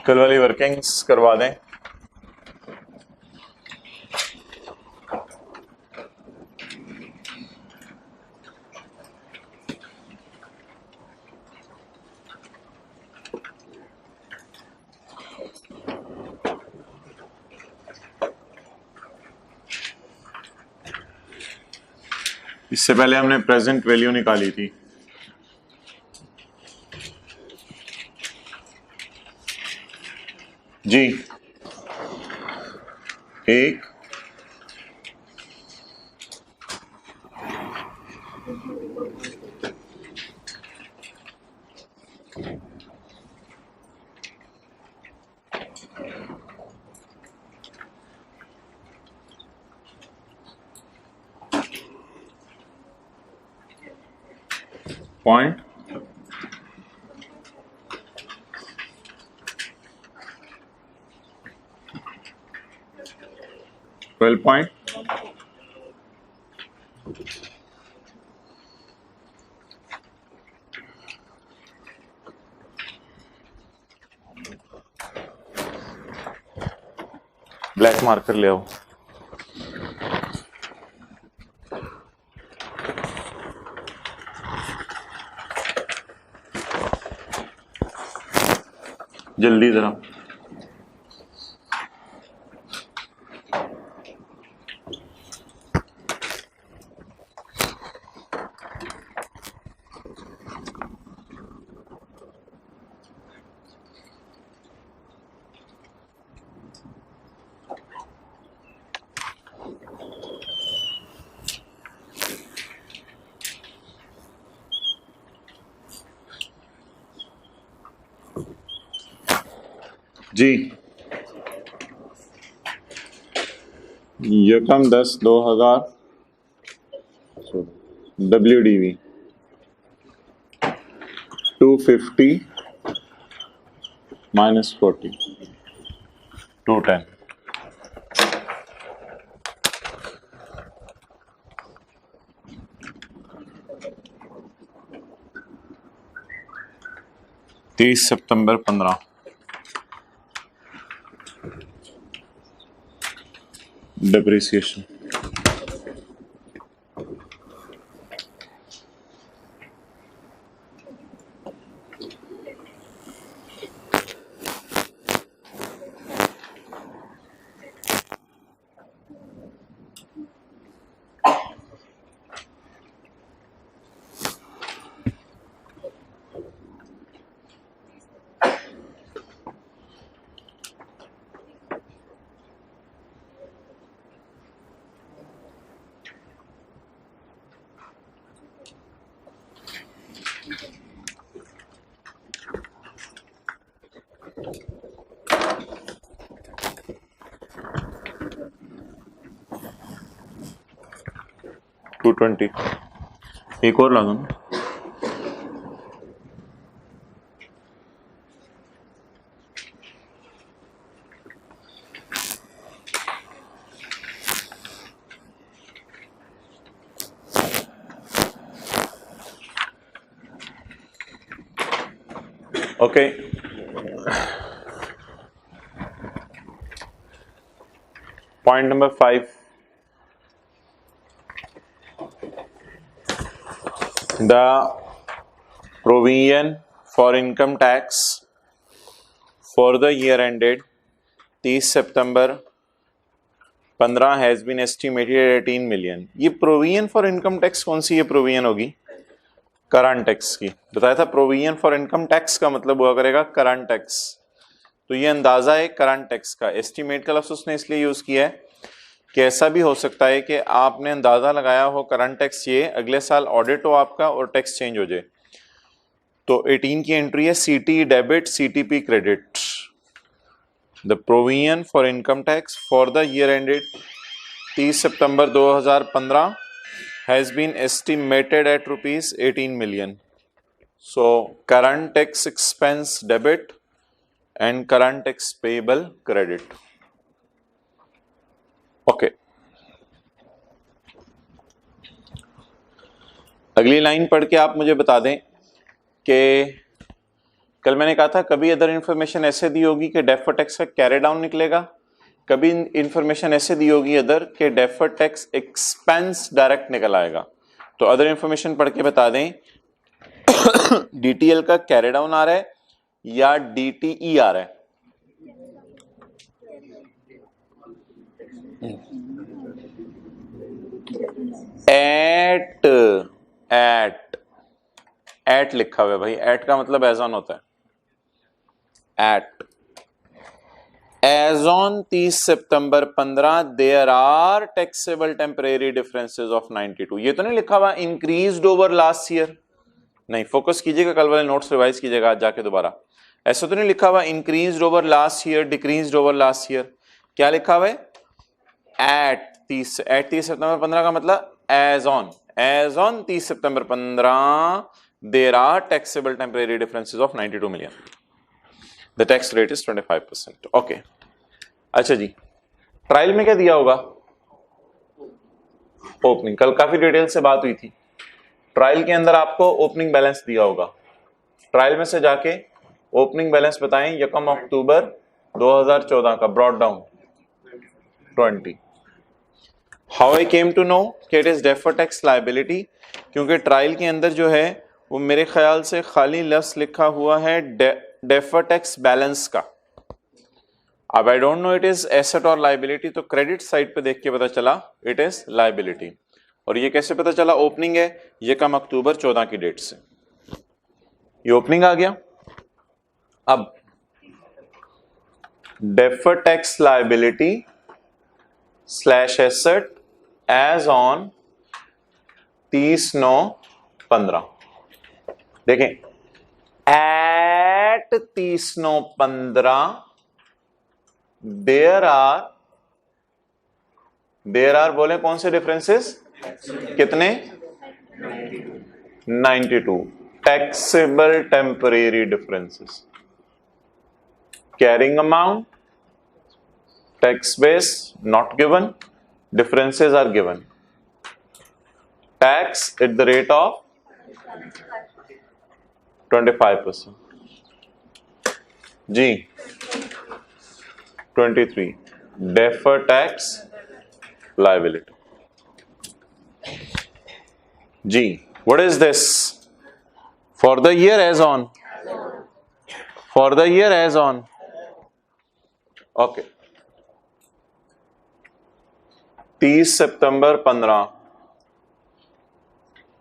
कल वाली वर्किंग्स करवा दें। इससे पहले हमने प्रेजेंट वैल्यू निकाली थी। जी एक पॉइंट 12 पॉइंट ब्लैक मार्कर ले आओ। जल्दी जरा। जी यकम 10/2000 WDV 250 -40 210। तीस सितंबर 15 डिप्रिसिएशन। $220 एक और ला दो ना। Okay point number 5 the provision for income tax for the year ended 30 September 15 has been estimated at 18 million। ये प्रोविजन फॉर इनकम टैक्स कौन सी ये प्रोविजन होगी? करंट टैक्स की। बताया था प्रोविजन फॉर इनकम टैक्स का मतलब हुआ करेगा करंट टैक्स। तो ये अंदाजा है करंट टैक्स का। एस्टिमेट का लफ्ज उसने इसलिए यूज किया है कि ऐसा भी हो सकता है कि आपने अंदाजा लगाया हो करंट टैक्स, ये अगले साल ऑडिट हो आपका और टैक्स चेंज हो जाए। तो 18 की एंट्री है CT debit CTP credit. The provision for income tax for the year ended 30 September 2015 has been estimated at ₹18 million। So current tax expense debit and current tax payable credit. Okay अगली line पढ़ के आप मुझे बता दें कि कल मैंने कहा था कभी अदर इंफॉर्मेशन ऐसे दी होगी कि डेफर्ड टैक्स का कैरी डाउन निकलेगा, कभी इंफॉर्मेशन ऐसे दी होगी अदर के डेफर्ड टैक्स एक्सपेंस डायरेक्ट निकल आएगा। तो अदर इंफॉर्मेशन पढ़ के बता दें डीटीएल का कैरी डाउन आ रहा है या डीटीई आ रहा है? एट लिखा हुआ है भाई, एट का मतलब एज ऑन होता है। At as on 30 September 15 there are taxable temporary differences of 92। ये तो नहीं लिखा हुआ इंक्रीज्ड ओवर लास्ट ईयर, नहीं, फोकस कीजिएगा, कल वाले नोट्स रिवाइज कीजिएगा आज जाके दोबारा। ऐसा तो नहीं लिखा हुआ increased over last year, decreased over last year, क्या लिखा हुआ है? एट 30 सितंबर 15 का मतलब as on 30 September 15 there are taxable temporary differences of 92 million, the tax rate is 25%। Okay, अच्छा जी, ट्रायल में क्या दिया होगा? ओपनिंग, कल काफी डिटेल से बात हुई थी। ट्रायल के अंदर आपको ओपनिंग बैलेंस दिया होगा, ट्रायल में से जाके ओपनिंग बैलेंस बताएं 1 अक्टूबर 2014 का, brought down 20। How I came to know कि it is deferred tax liability? क्योंकि ट्रायल के अंदर जो है वो मेरे ख्याल से खाली लफ्ज लिखा हुआ है डेफर्ड टैक्स बैलेंस का। अब I don't know it is asset और लायबिलिटी, तो क्रेडिट साइड पे देख के पता चला इट इज लायबिलिटी। और ये कैसे पता चला? ओपनिंग है 1 अक्टूबर 14 की डेट से, ये ओपनिंग आ गया। अब deferred tax liability slash asset as on 30/9/15। देखें, एट 30/9/15 देयर आर बोले कौन से डिफरेंसेस? कितने? 92 taxable temporary differences. Carrying amount, tax base not given, differences are given, tax at the rate of 25%। जी 23 deferred tax liability। जी what is this? For the year as on, for the year as on, okay, 30 September 15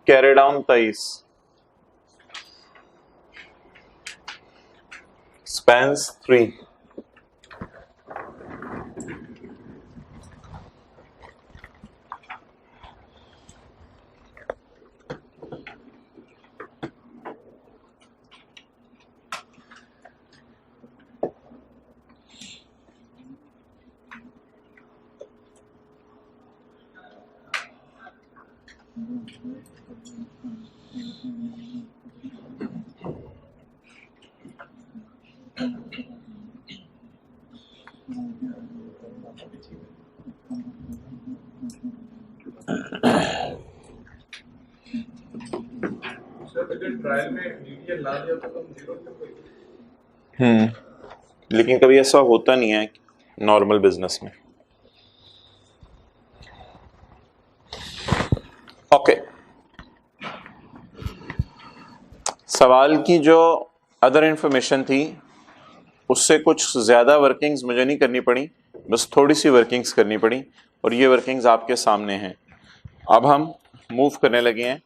carry down 23, Spence 3, लेकिन कभी ऐसा होता नहीं है normal business में। Okay, सवाल की जो अदर इंफॉर्मेशन थी उससे कुछ ज्यादा वर्किंग्स मुझे नहीं करनी पड़ी, बस थोड़ी सी वर्किंग्स करनी पड़ी, और ये वर्किंग्स आपके सामने हैं। अब हम मूव करने लगे हैं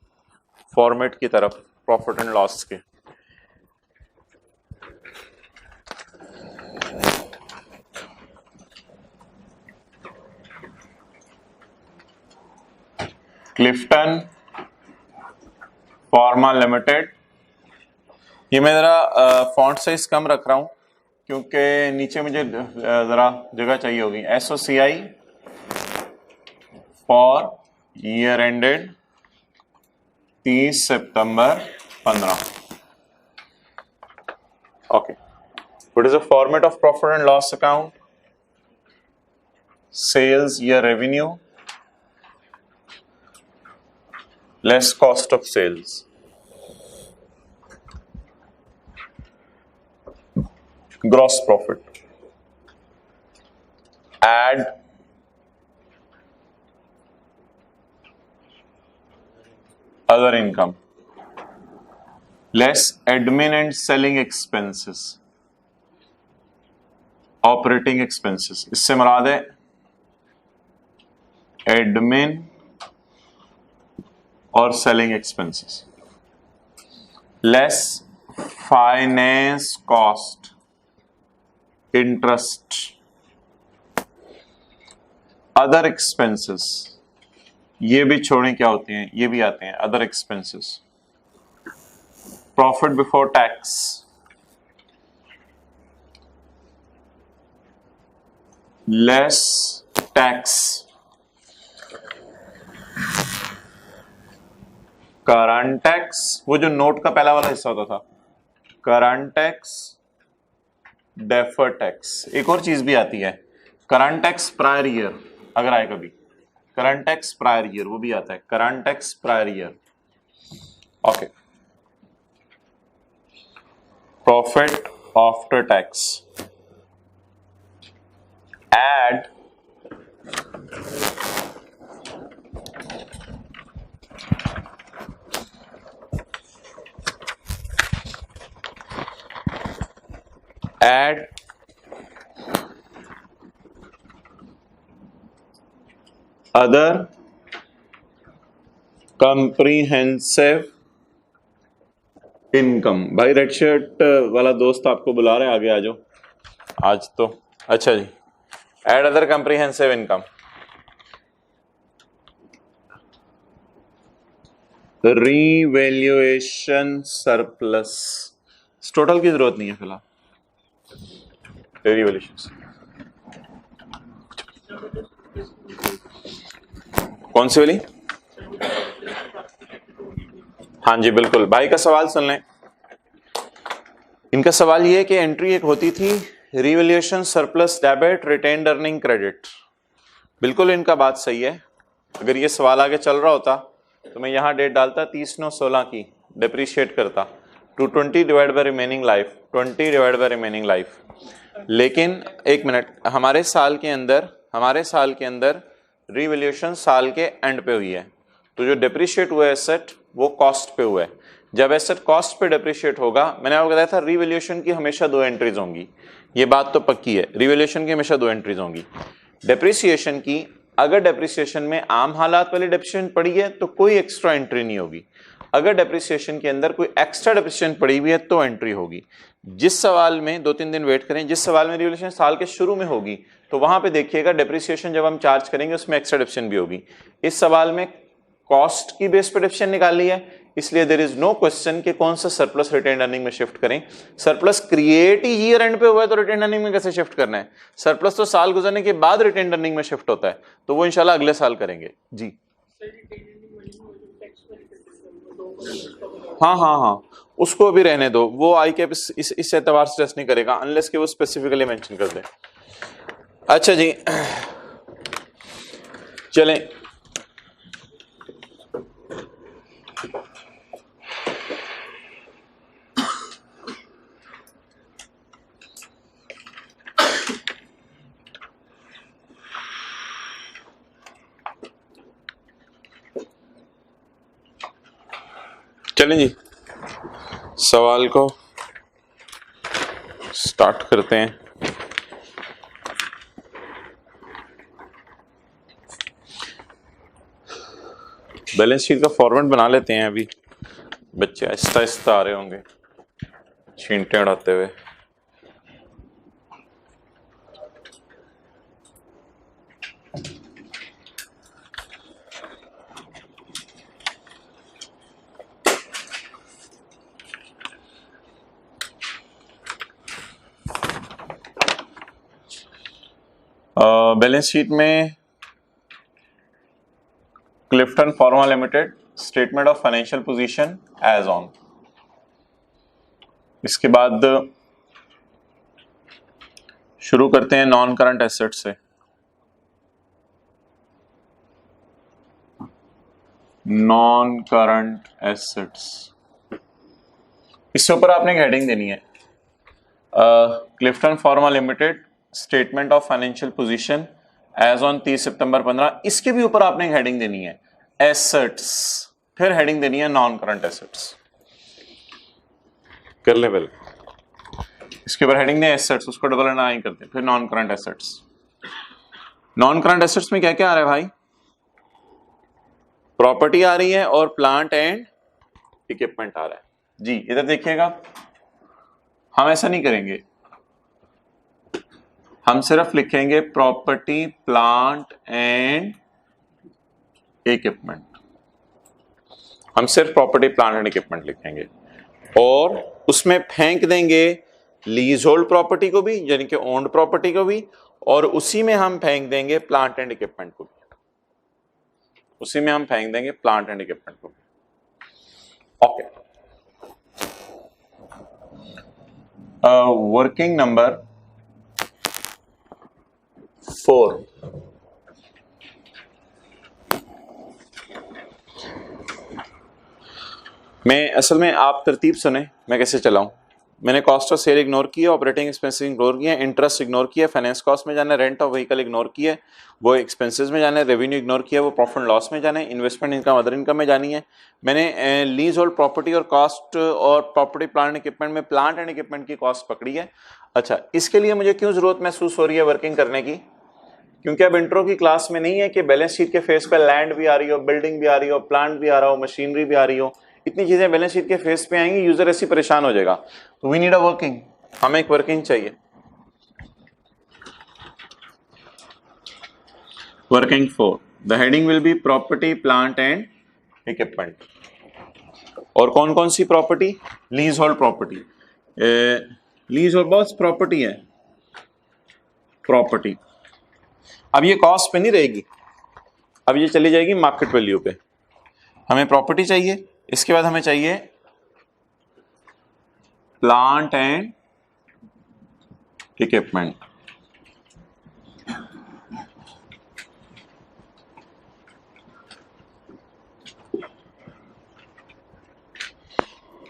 फॉर्मेट की तरफ, प्रॉफिट एंड लॉस के। क्लिफ्टन फार्मा लिमिटेड, ये मैं जरा फॉन्ट साइज कम रख रहा हूं क्योंकि नीचे मुझे जरा जगह चाहिए होगी। SOCI for year ended 30 September 15। Okay, what is the format of profit and loss account? Sales या revenue less cost of sales, gross profit, add other income, less admin and selling expenses, operating expenses, इससे मुराद है admin और selling expenses, less finance cost, interest, other expenses, ये भी छोड़ें क्या होते हैं, ये भी आते हैं other expenses, profit before tax, less tax, current tax, वो जो नोट का पहला वाला हिस्सा होता था, करंट टैक्स, डेफर्ड टैक्स, एक और चीज भी आती है करंट टैक्स प्रायर ईयर, अगर आए कभी करंट टैक्स प्रायर ईयर, वो भी आता है current tax prior year. Okay, profit after tax, add other comprehensive income. भाई रेड शर्ट वाला दोस्त आपको बुला रहे हैं, आगे आ जाओ आज तो। अच्छा जी, add other comprehensive income, revaluation surplus, total की जरूरत नहीं है फिलहाल, रीवैल्यूएशन। कौन सी वाली? हाँ जी बिल्कुल, भाई का सवाल सुन लें। इनका सवाल ये है कि एंट्री एक होती थी revaluation surplus debit retained earning credit. बिल्कुल इनका बात सही है, अगर ये सवाल आगे चल रहा होता तो मैं यहाँ डेट डालता 30/9/16 की, डिप्रीशिएट करता 220 divide by remaining life, 20 divide by remaining life. लेकिन एक मिनट, हमारे साल के अंदर रीवैल्यूएशन साल के एंड पे हुई है, तो जो डिप्रीशिएट हुआ है एसेट वो कॉस्ट पे हुआ है। जब एसेट कॉस्ट पे डिप्रीशिएट होगा, मैंने आपको बताया था रीवैल्यूएशन की हमेशा 2 एंट्रीज होंगी, ये बात तो पक्की है, रीवैल्यूएशन की हमेशा 2 एंट्रीज होंगी। डेप्रीसिएशन की, अगर डेप्रीसिएशन में आम हालात वाली डेप्रीसिएशन पड़ी है तो कोई एक्स्ट्रा एंट्री नहीं होगी, अगर डेप्रीसिएशन के अंदर कोई एक्स्ट्रा डेप्रीसिएशन पड़ी हुई है तो एंट्री होगी। जिस सवाल में 2-3 दिन वेट करें, जिस सवाल में रीवैल्यूएशन साल के शुरू में होगी तो वहां पे देखिएगा डेप्रीसिएशन जब हम चार्ज करेंगे उसमें एक्स्ट्रा डेप्रीसिएशन भी होगी। इस सवाल में कॉस्ट की बेस पे डेप्रीसिएशन निकाली है, इसलिए देयर इज नो क्वेश्चन कि कौन सा सरप्लस रिटेन्ड अर्निंग में शिफ्ट करें। Surplus create he year and पे हुआ है तो रिटेन्ड अर्निंग में कैसे शिफ्ट करना है? सरप्लस तो साल गुजरने के बाद रिटेन्ड अर्निंग में शिफ्ट होता है, तो वो इंशाल्लाह अगले साल करेंगे जी। हाँ, उसको भी रहने दो, वो आई कैप इस एतबार से टेस्ट नहीं करेगा अनलेस कि वो स्पेसिफिकली मेंशन कर दे। अच्छा जी चलें, चलें जी सवाल को स्टार्ट करते हैं। बैलेंस शीट का फॉर्मेट बना लेते हैं, अभी बच्चे आहिस्ता आहिस्ता आ रहे होंगे छींटे उड़ाते हुए। बैलेंस शीट में Clifton Pharma Limited statement of financial position as on, इसके बाद शुरू करते हैं नॉन करंट एसेट से। Non current assets. इससे ऊपर आपने एक हेडिंग देनी है, Clifton Pharma Limited statement of financial position as on 30 सितंबर 15। इसके भी ऊपर आपने एक हेडिंग देनी है एसेट्स, फिर हेडिंग देनी है नॉन करंट एसेट्स। कर लेवल इसके ऊपर हेडिंग ने एसेट्स, उसको डबल अंडरलाइन करते हैं, फिर non current assets. Non current assets में क्या क्या आ रहा है भाई? प्रॉपर्टी आ रही है और प्लांट एंड इक्विपमेंट आ रहा है जी। इधर देखिएगा, हम ऐसा नहीं करेंगे, हम सिर्फ लिखेंगे प्रॉपर्टी प्लांट एंड इक्विपमेंट। हम सिर्फ प्रॉपर्टी प्लांट एंड इक्विपमेंट लिखेंगे और उसमें फेंक देंगे लीज होल्ड प्रॉपर्टी को भी, यानी कि ओन्ड प्रॉपर्टी को भी, और उसी में हम फेंक देंगे प्लांट एंड इक्विपमेंट को भी। उसी में हम फेंक देंगे प्लांट एंड इक्विपमेंट को भी। ओके, वर्किंग नंबर 4, मैं असल में आप तरतीब सुने मैं कैसे चलाऊं। मैंने कॉस्ट ऑफ सेल इग्नोर किया, ऑपरेटिंग एक्सपेंसेस इग्नोर किया, इंटरेस्ट इग्नोर किया, फाइनेंस कॉस्ट में जाना है, रेंट ऑफ व्हीकल इग्नोर किया, वो एक्सपेंसेस में जाना है, रेवेन्यू इग्नोर किया, वो प्रॉफिट एंड लॉस में जाना है, इन्वेस्टमेंट इनकम अदर इनकम में जानी है। मैंने लीज होल्ड प्रॉपर्टी और कॉस्ट और प्रॉपर्टी प्लांट एंड इक्विपमेंट में प्लांट एंड इक्विपमेंट की कॉस्ट पकड़ी है। अच्छा, इसके लिए मुझे क्यों जरूरत महसूस हो रही है वर्किंग करने की? क्योंकि अब इंट्रो की क्लास में नहीं है कि बैलेंस शीट के फेस पे लैंड भी आ रही हो, बिल्डिंग भी आ रही हो, प्लांट भी आ रहा हो, मशीनरी भी आ रही हो, इतनी चीजें बैलेंस शीट के फेस पे आएंगी, यूजर ऐसी परेशान हो जाएगा। तो वी नीड अ वर्किंग, हमें एक वर्किंग चाहिए। Working 4, the heading will be property plant and equipment. और कौन कौन सी property? Leasehold property, leasehold बहुत प्रॉपर्टी है, प्रॉपर्टी। अब ये कॉस्ट पे नहीं रहेगी, अब ये चली जाएगी मार्केट वैल्यू पे। हमें प्रॉपर्टी चाहिए, इसके बाद हमें चाहिए plant and equipment.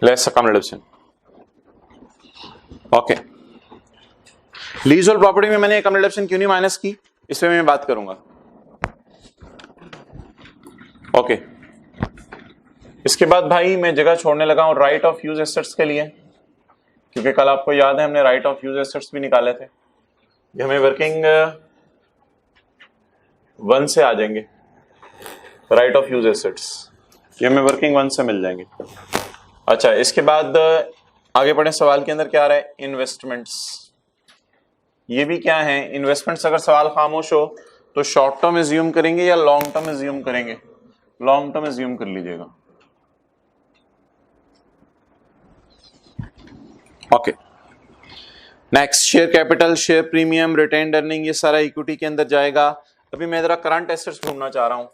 Less come reduction. Okay, lease hold property में मैंने कम रिडक्शन क्यों नहीं माइनस की, इस पे मैं बात करूंगा। ओके, इसके बाद भाई मैं जगह छोड़ने लगा हूं राइट ऑफ यूज एसेट्स के लिए, क्योंकि कल आपको याद है हमने राइट ऑफ यूज एसेट्स भी निकाले थे। ये हमें वर्किंग 1 से आ जाएंगे, राइट ऑफ यूज एसेट्स ये हमें वर्किंग 1 से मिल जाएंगे। अच्छा, इसके बाद आगे बढ़े, सवाल के अंदर क्या आ रहा है? इन्वेस्टमेंट्स। ये भी क्या है? इन्वेस्टमेंट्स। अगर सवाल खामोश हो तो शॉर्ट टर्म एज्यूम करेंगे या लॉन्ग टर्म एज्यूम करेंगे? लॉन्ग टर्म एज्यूम कर लीजिएगा। Okay, next, share capital, share premium, retained earning, ये सारा इक्विटी के अंदर जाएगा। अभी मैं जरा करंट एसेट्स ढूंढना चाह रहा हूं।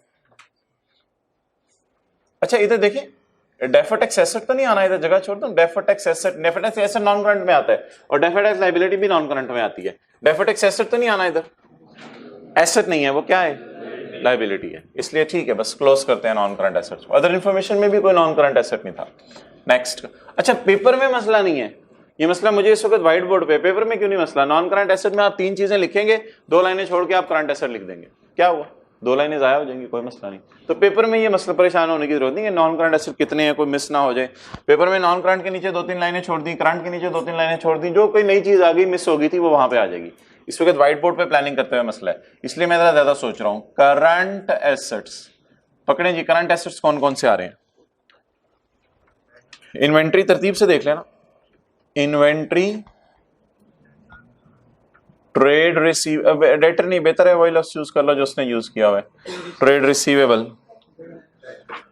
अच्छा, इधर देखिए, डेफर्ड टैक्स एसेट तो नहीं आना, इधर जगह छोड़ दूं। Deferred tax asset, deferred tax asset non current में आता है और डेफर्ड टैक्स लायबिलिटी भी नॉन करंट में आती है। डेफर्ड टैक्स एसेट तो नहीं आना, इधर एसेट नहीं है, वो क्या है? लायबिलिटी है, इसलिए ठीक है, बस क्लोज करते हैं non current assets. Other information में भी कोई नॉन करंट एसेट नहीं था। नेक्स्ट, अच्छा पेपर में मसला नहीं है, ये मसला मुझे इस वक्त व्हाइट बोर्ड पे, पेपर में क्यों नहीं मसला? नॉन करंट एसेट में आप 3 चीजें लिखेंगे, 2 लाइनें छोड़ के आप करंट एसेट लिख देंगे, क्या हुआ? 2 लाइनें जाया हो जाएंगी, कोई मसला नहीं। तो पेपर में ये मसला परेशान होने की जरूरत नहीं है, नॉन करंट एसेट कितने हैं कोई मिस ना हो जाए। पेपर में नॉन करंट के नीचे 2-3 लाइनें छोड़ दी, करंट के नीचे 2-3 लाइनें छोड़ दी, जो कोई नई चीज आ गई मिस हो गई थी वो वहां पे आ जाएगी। इस वक्त व्हाइट बोर्ड पे प्लानिंग करते हुए मसला है, इसलिए मैं ज्यादा सोच रहा हूं। करंट एसेट्स पकड़े जी, करंट एसेट्स कौन कौन से आ रहे हैं? इन्वेंट्री तरतीब से देख लेना, इन्वेंट्री, ट्रेड रिसीव, डेटर नहीं, बेहतर है वही लफ्ज़ यूज कर लो जो उसने यूज किया हुआ है, trade receivable,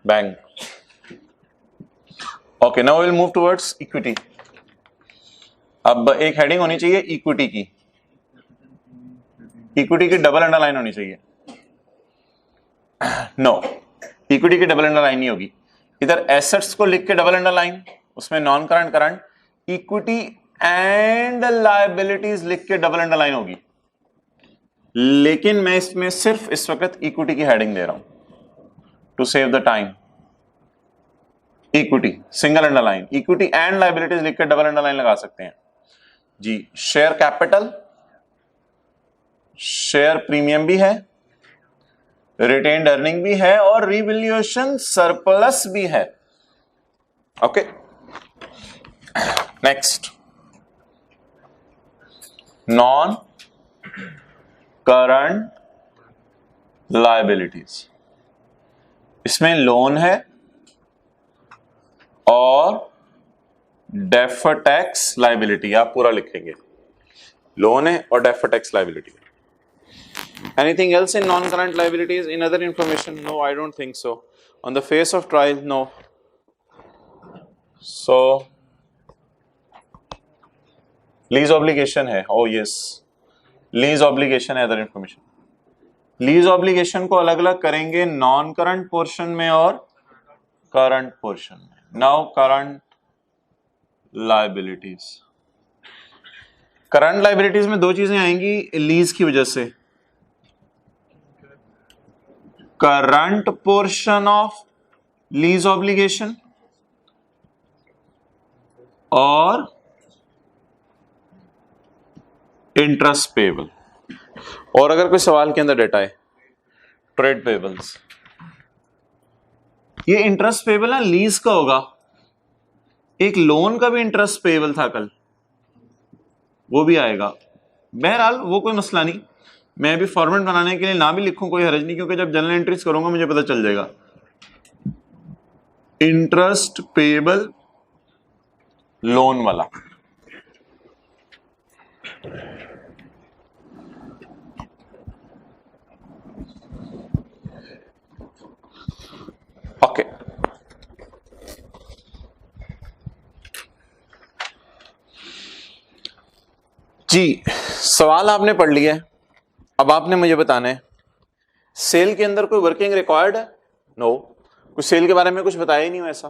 bank. Okay, now will move towards equity. अब एक हेडिंग होनी चाहिए इक्विटी की, इक्विटी की डबल अंडरलाइन होनी चाहिए। नो, इक्विटी की डबल अंडरलाइन नहीं होगी। इधर एसेट्स को लिख के डबल अंडरलाइन, उसमें non current current, equity and liabilities लिख के डबल अंडरलाइन होगी। लेकिन मैं इसमें सिर्फ इस वक्त इक्विटी की हेडिंग दे रहा हूं, to save the time, equity single underline, equity and liabilities लिखकर डबल अंडरलाइन लगा सकते हैं जी। शेयर कैपिटल, शेयर प्रीमियम भी है, रिटेन्ड अर्निंग भी है और रिवैल्यूएशन सरप्लस भी है। Okay, next non current liabilities, इसमें लोन है और डेफर्ड टैक्स लायबिलिटी, आप पूरा लिखेंगे, लोन है और deferred tax liability. Anything else in non-current liabilities? In other information? No, I don't think so. On the face of trial, no. So, lease obligation है, oh yes, lease obligation है, other information. Lease obligation को अलग अलग करेंगे non current portion में और current portion में। Now current liabilities. Current liabilities में दो चीजें आएंगी लीज की वजह से, current portion of lease obligation और इंटरेस्ट पेबल। और अगर कोई सवाल के अंदर डेटा है ट्रेड पेबल्स, ये इंटरेस्ट पेबल है लीज का होगा, एक लोन का भी इंटरेस्ट पेबल था कल, वो भी आएगा। बहरहाल वो कोई मसला नहीं, मैं भी फॉर्मेट बनाने के लिए ना भी लिखूं कोई हर्ज नहीं, क्योंकि जब जनरल एंट्रीज करूंगा मुझे पता चल जाएगा। इंटरेस्ट पेबल लोन वाला, ओके। जी, सवाल आपने पढ़ लिया है, अब आपने मुझे बताना है सेल के अंदर कोई वर्किंग रिक्वायर्ड है? नो, कुछ सेल के बारे में कुछ बताया ही नहीं ऐसा।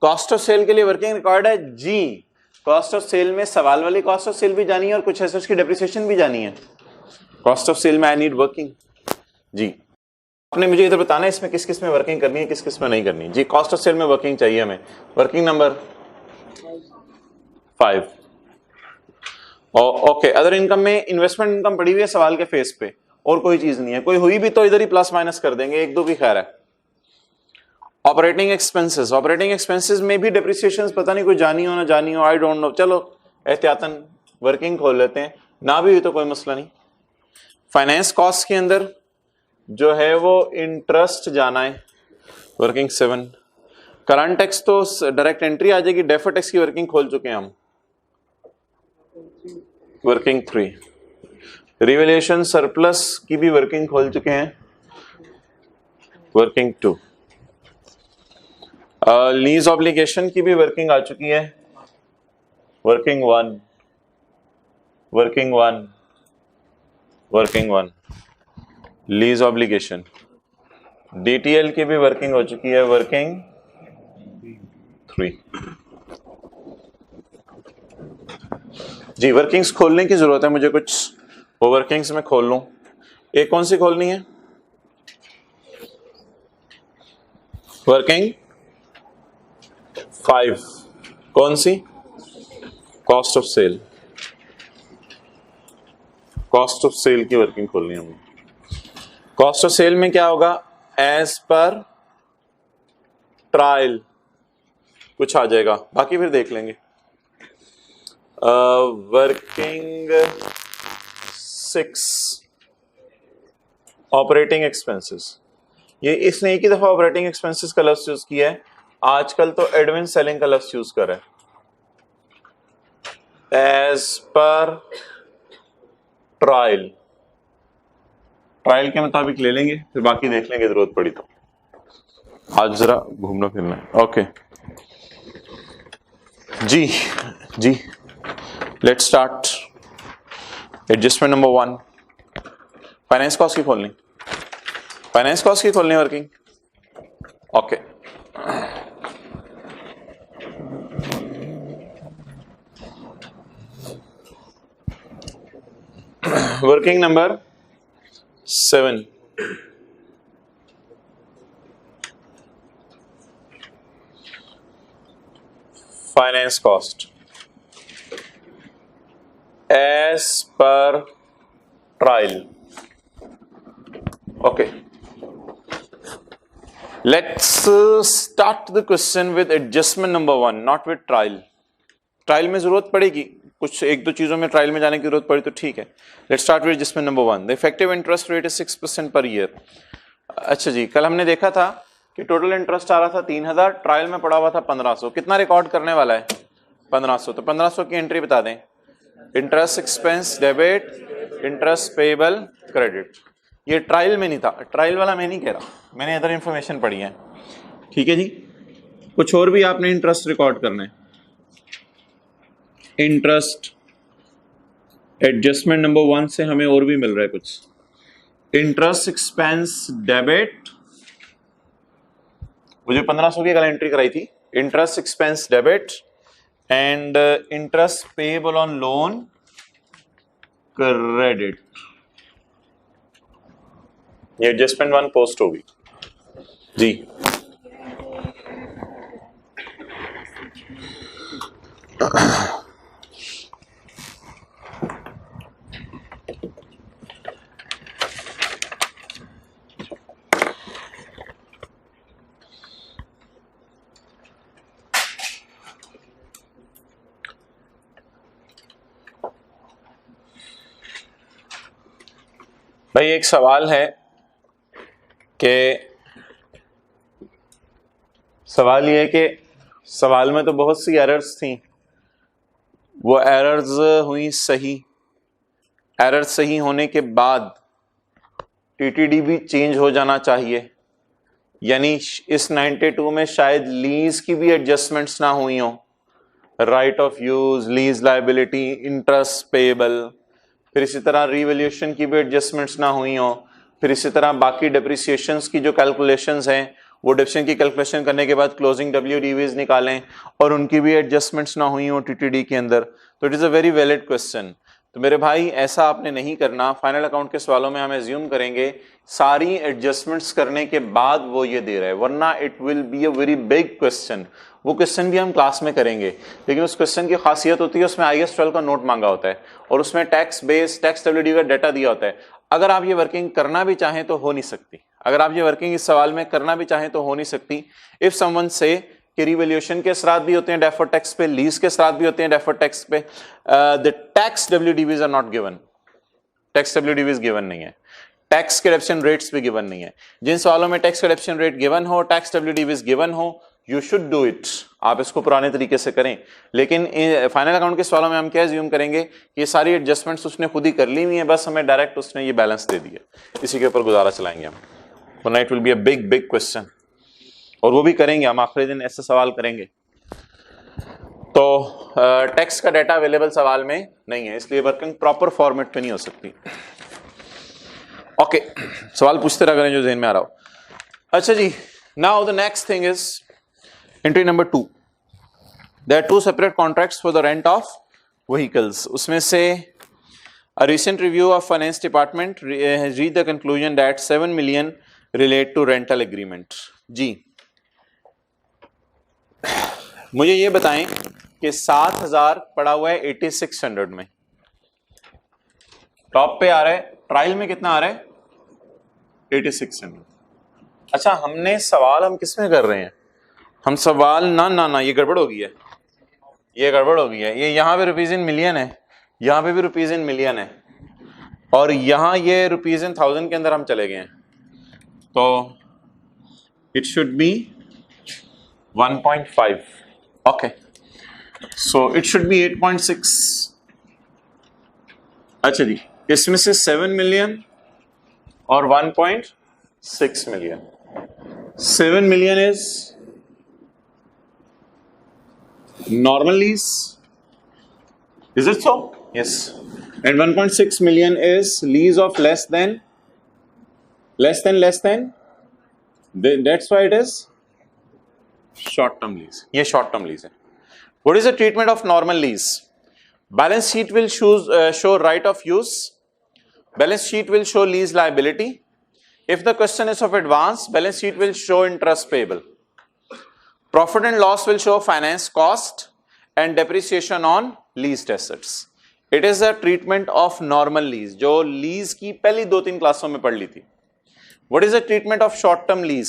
कॉस्ट ऑफ सेल के लिए वर्किंग रिक्वायर्ड है जी। कॉस्ट ऑफ सेल में सवाल वाली कॉस्ट ऑफ सेल भी जानी है और कुछ एसेट्स की डेप्रिसिएशन भी जानी है। कॉस्ट ऑफ सेल में आई नीड वर्किंग जी। आपने मुझे इधर बताना है इसमें किस किस में वर्किंग करनी है, किस किस में नहीं करनी जी। कॉस्ट ऑफ सेल में वर्किंग चाहिए हमें, working number 5। Okay, other income में इन्वेस्टमेंट इनकम पड़ी हुई है सवाल के फेस पे, और कोई चीज नहीं है, कोई हुई भी तो इधर ही प्लस माइनस कर देंगे, एक दो भी खैर है। ऑपरेटिंग एक्सपेंसेस, ऑपरेटिंग एक्सपेंसेस में भी डेप्रिसिएशन पता नहीं कोई जानी हो ना जानी हो, आई डोंट नो, चलो एहतियातन वर्किंग खोल लेते हैं, ना भी हुई तो कोई मसला नहीं। फाइनेंस कॉस्ट के अंदर जो है वो इंटरेस्ट जाना है, वर्किंग 7। करंट टैक्स तो डायरेक्ट एंट्री आ जाएगी, डेफर्ड टैक्स की वर्किंग खोल चुके हैं हम, वर्किंग 3। रिवैल्यूएशन सरप्लस की भी वर्किंग खोल चुके हैं, वर्किंग 2। लीज ऑब्लिगेशन की भी वर्किंग आ चुकी है, working 1, working 1, working 1। Lease obligation, DTL की भी वर्किंग हो चुकी है, वर्किंग 3 जी। वर्किंग्स खोलने की जरूरत है मुझे कुछ, वो वर्किंग्स में खोल लूं। एक कौन सी खोलनी है? वर्किंग 5, कौन सी? Cost of sale, cost of sale की वर्किंग खोलनी है हमें। कॉस्ट ऑफ सेल में क्या होगा? एज पर ट्रायल कुछ आ जाएगा, बाकी फिर देख लेंगे। Working 6, operating expenses. ये इसने एक ही दफा ऑपरेटिंग एक्सपेंसेस का लफ्ज यूज किया है, आजकल तो एडमिन सेलिंग का लफ्ज यूज कर रहा है। एज पर ट्रायल, ट्रायल के मुताबिक ले लेंगे, फिर बाकी देख लेंगे जरूरत पड़ी तो। आज जरा घूमना फिरना है। ओके जी जी, let's start. Adjustment number 1, finance cost की खोलनी, फाइनेंस कॉस्ट की खोलनी working. Okay, working number 7, finance cost as per trial. Okay, let's start the question with adjustment number 1, not with trial. Trial में जरूरत पड़ेगी, कुछ एक दो चीजों में ट्रायल में जाने की जरूरत पड़ी तो ठीक है. Let's start with adjustment number 1. The effective interest rate is 6% per year. अच्छा जी, कल हमने देखा था कि टोटल इंटरेस्ट आ रहा था 3000, ट्रायल में पड़ा हुआ था 1500. कितना रिकॉर्ड करने वाला है? 1500. तो 1500 की एंट्री बता दें. Interest expense debit, interest payable credit. ये ट्रायल में नहीं था, ट्रायल वाला मैं नहीं कह रहा, मैंने अदर इंफॉर्मेशन पढ़ी है. ठीक है जी, कुछ और भी आपने इंटरेस्ट रिकॉर्ड करना है. इंटरेस्ट एडजस्टमेंट नंबर 1 से हमें और भी मिल रहा है कुछ. इंटरेस्ट एक्सपेंस डेबिट, वो जो 1500 की कल एंट्री कराई थी, interest expense debit and interest payable on loan credit. ये एडजस्टमेंट 1 पोस्ट होगी जी. भाई एक सवाल है कि सवाल ये है कि सवाल में तो बहुत सी एरर्स थी, वो एरर्स हुई सही. एरर्स सही होने के बाद टीटीडी भी चेंज हो जाना चाहिए. यानी इस 92 में शायद लीज की भी एडजस्टमेंट्स ना हुई हो. Right of use, lease liability, interest payable, फिर इसी तरह रीवैल्यूएशन की भी एडजस्टमेंट्स ना हुई हो. फिर इसी तरह बाकी डेप्रिसिएशंस की जो कैलकुलेशंस हैं, वो डेप्रिसिएशन की कैलकुलेशन करने के बाद क्लोजिंग WDVs निकालें और उनकी भी एडजस्टमेंट्स ना हुई हो टीटीडी के अंदर. तो it is a very valid question. तो मेरे भाई ऐसा आपने नहीं करना. फाइनल अकाउंट के सवालों में हम एज्यूम करेंगे सारी एडजस्टमेंट्स करने के बाद वो ये दे रहा है, वरना it will be a very big question. वो क्वेश्चन भी हम क्लास में करेंगे, लेकिन उस क्वेश्चन की खासियत होती है उसमें IAS 12 का नोट मांगा होता है और उसमें टैक्स बेस, टैक्स WDV का डाटा दिया होता है. अगर आप ये वर्किंग करना भी चाहें तो हो नहीं सकती. अगर आप ये वर्किंग इस सवाल में करना भी चाहें तो हो नहीं सकती. इफ समवन से कि रिवैल्यूएशन के असरात भी होते हैं डेफर्ड टैक्स पे, लीज के असरात भी होते हैं डेफर्ड टैक्स पे, the tax WDVs are not given. Tax WDVs given नहीं है. टैक्स करेप्शन रेट्स भी गिवन नहीं है. जिन सवालों में टैक्स करेप्शन रेट गिवन हो, टैक्स WDVs गिवन हो, यू शुड डू इट. आप इसको पुराने तरीके से करें. लेकिन फाइनल अकाउंट के सवालों में हम क्या एज्यूम करेंगे, ये सारी एडजस्टमेंट्स उसने खुद ही कर ली हुई है, बस हमें डायरेक्ट उसने ये बैलेंस दे दिया. इसी के ऊपर गुजारा चलाएंगे हम. वरना it will be a big big question, और वो भी करेंगे हम आखिरी दिन, ऐसे सवाल करेंगे. तो टैक्स का डाटा अवेलेबल सवाल में नहीं है, इसलिए वर्किंग प्रॉपर फॉर्मेट पे नहीं हो सकती. ओके, सवाल पूछते रह करें जो ज़हन में आ रहा हो. अच्छा जी, now the next thing is entry number 2. There are 2 separate contracts for the rent of vehicles. उसमें से a recent review of finance department has reached the conclusion that 7 million relate to rental agreement. जी, मुझे ये बताएं कि 7000 पड़ा हुआ है 8600 में. टॉप पे आ रहा है, ट्रायल में कितना आ रहा है? 8600. अच्छा, हमने सवाल हम किस में कर रहे हैं? हम सवाल ना ये गड़बड़ हो गई है, ये गड़बड़ हो गई है. ये यहाँ पे रुपीज इन मिलियन है, यहाँ पे भी रुपीज इन मिलियन है, और यहाँ ये रुपीज इन 1000 के अंदर हम चले गए हैं. तो it should be 1.5. Okay, so it should be 8.6. अच्छा जी, इसमें से 7 मिलियन और 1.6 million. 7 million is normal lease, is it so? Yes. And 1.6 million is lease of less than. That's why it is short term lease. ये short term lease है. What is the treatment of normal lease? Balance sheet will show right of use. Balance sheet will show lease liability. If the question is of advance, balance sheet will show interest payable. Profit and loss will show finance cost, and depreciation on leased assets. It is a treatment of normal lease, जो lease की पहली 2-3 क्लासों में पढ़ ली थी। What is the treatment of short term lease?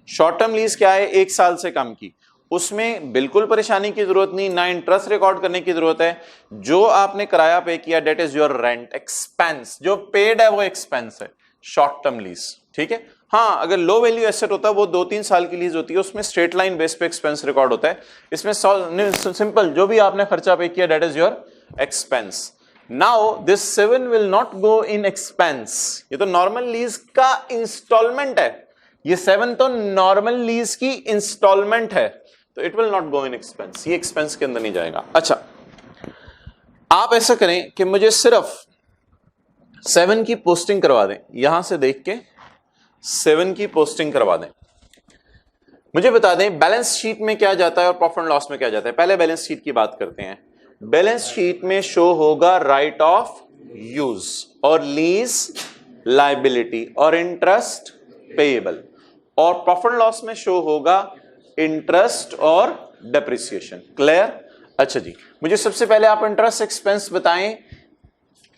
Short term lease क्या है? 1 साल से कम की। उसमें बिल्कुल परेशानी की जरूरत नहीं, ना इंटरेस्ट रिकॉर्ड करने की जरूरत है। जो आपने किराया पे किया that is your rent expense, जो पेड है वो एक्सपेंस है, शॉर्ट टर्म लीज। ठीक है। हाँ, अगर लो वैल्यू एसेट होता है वो 2-3 साल की लीज होती है, उसमें स्ट्रेट लाइन बेस पे एक्सपेंस रिकॉर्ड होता है। इसमें सिंपल, जो भी आपने खर्चा पे किया that is your expense. Now this 7 will not go in expense, ये तो नॉर्मल लीज का इंस्टॉलमेंट है, ये 7 तो नॉर्मल लीज की इंस्टॉलमेंट है, तो it will not go in expense, ये एक्सपेंस के अंदर नहीं जाएगा। अच्छा, आप ऐसा करें कि मुझे सिर्फ 7 की पोस्टिंग करवा दें, यहां से देख के 7 की पोस्टिंग करवा दें। मुझे बता दें बैलेंस शीट में क्या जाता है और प्रॉफिट एंड लॉस में क्या जाता है। पहले बैलेंस शीट की बात करते हैं। बैलेंस शीट में शो होगा राइट ऑफ यूज और लीज लायबिलिटी और इंटरेस्ट पेएबल, और प्रॉफिट एंड लॉस में शो होगा इंटरेस्ट और डेप्रिसिएशन। क्लियर? अच्छा जी, मुझे सबसे पहले आप इंटरेस्ट एक्सपेंस बताएं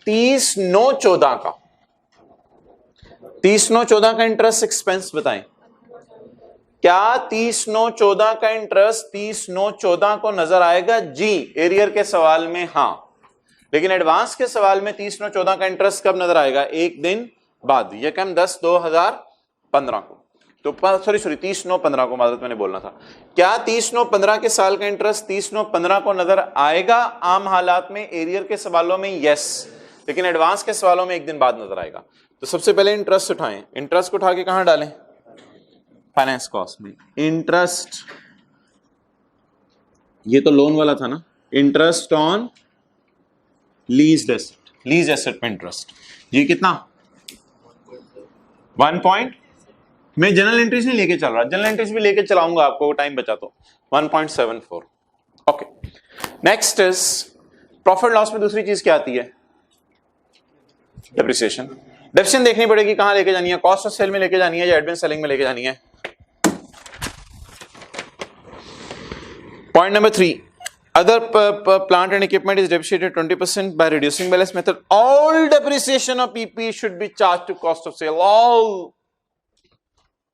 30/9/14 का, 30/9/14 का इंटरेस्ट एक्सपेंस बताएं। क्या 30/9/14 का इंटरेस्ट 30/9/14 को नजर आएगा? जी, एरियर के सवाल में हाँ, लेकिन एडवांस के सवाल में 30/9/14 का इंटरेस्ट कब नजर आएगा? 1 दिन बाद, यह कम 10/2/2015 को, तो सॉरी 30/9/15 को, माजरत मैंने बोलना था। क्या 30/9/15 के साल का इंटरेस्ट 30/9/15 को नजर आएगा? आम हालात में एरियर के सवालों में यस, लेकिन एडवांस के सवालों में 1 दिन बाद नजर आएगा। तो सबसे पहले इंटरेस्ट उठाएं, इंटरेस्ट को उठा के कहां डालें? फाइनेंस कॉस्ट में। इंटरेस्ट, ये तो लोन वाला था ना, interest on leased asset, lease asset में इंटरेस्ट जी कितना? 1 पॉइंट, मैं जनरल एंट्रीज नहीं लेके चल रहा, जनरल एंट्रीज भी लेके चलाऊंगा आपको, टाइम बचा तो 1.74। Okay, next is profit loss में दूसरी चीज क्या आती है? डेप्रिसिएशन। डेप्रिसिएशन देखनी पड़ेगी, कहां लेके जानी है? कॉस्ट ऑफ सेल में लेके जानी है या एडवांस सेलिंग में लेके जानी है? Point number 3, other plant and equipment is depreciated 20% by reducing balance method. All depreciation of PP should be charged to cost of sale.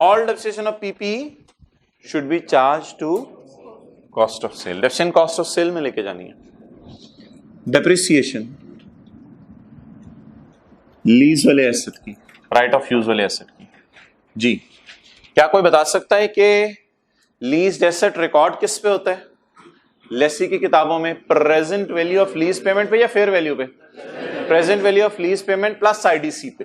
All depreciation of PP should be charged to cost of sale. Depreciation cost of sale में लेके जानी है। Depreciation lease वाले asset की, right of use वाले asset की। जी, क्या कोई बता सकता है कि लीज्ड एसेट रिकॉर्ड किस पे होता है? लेसी की किताबों में present value of lease payment पे या फेयर वैल्यू पे? Present value of lease payment plus IDC पे।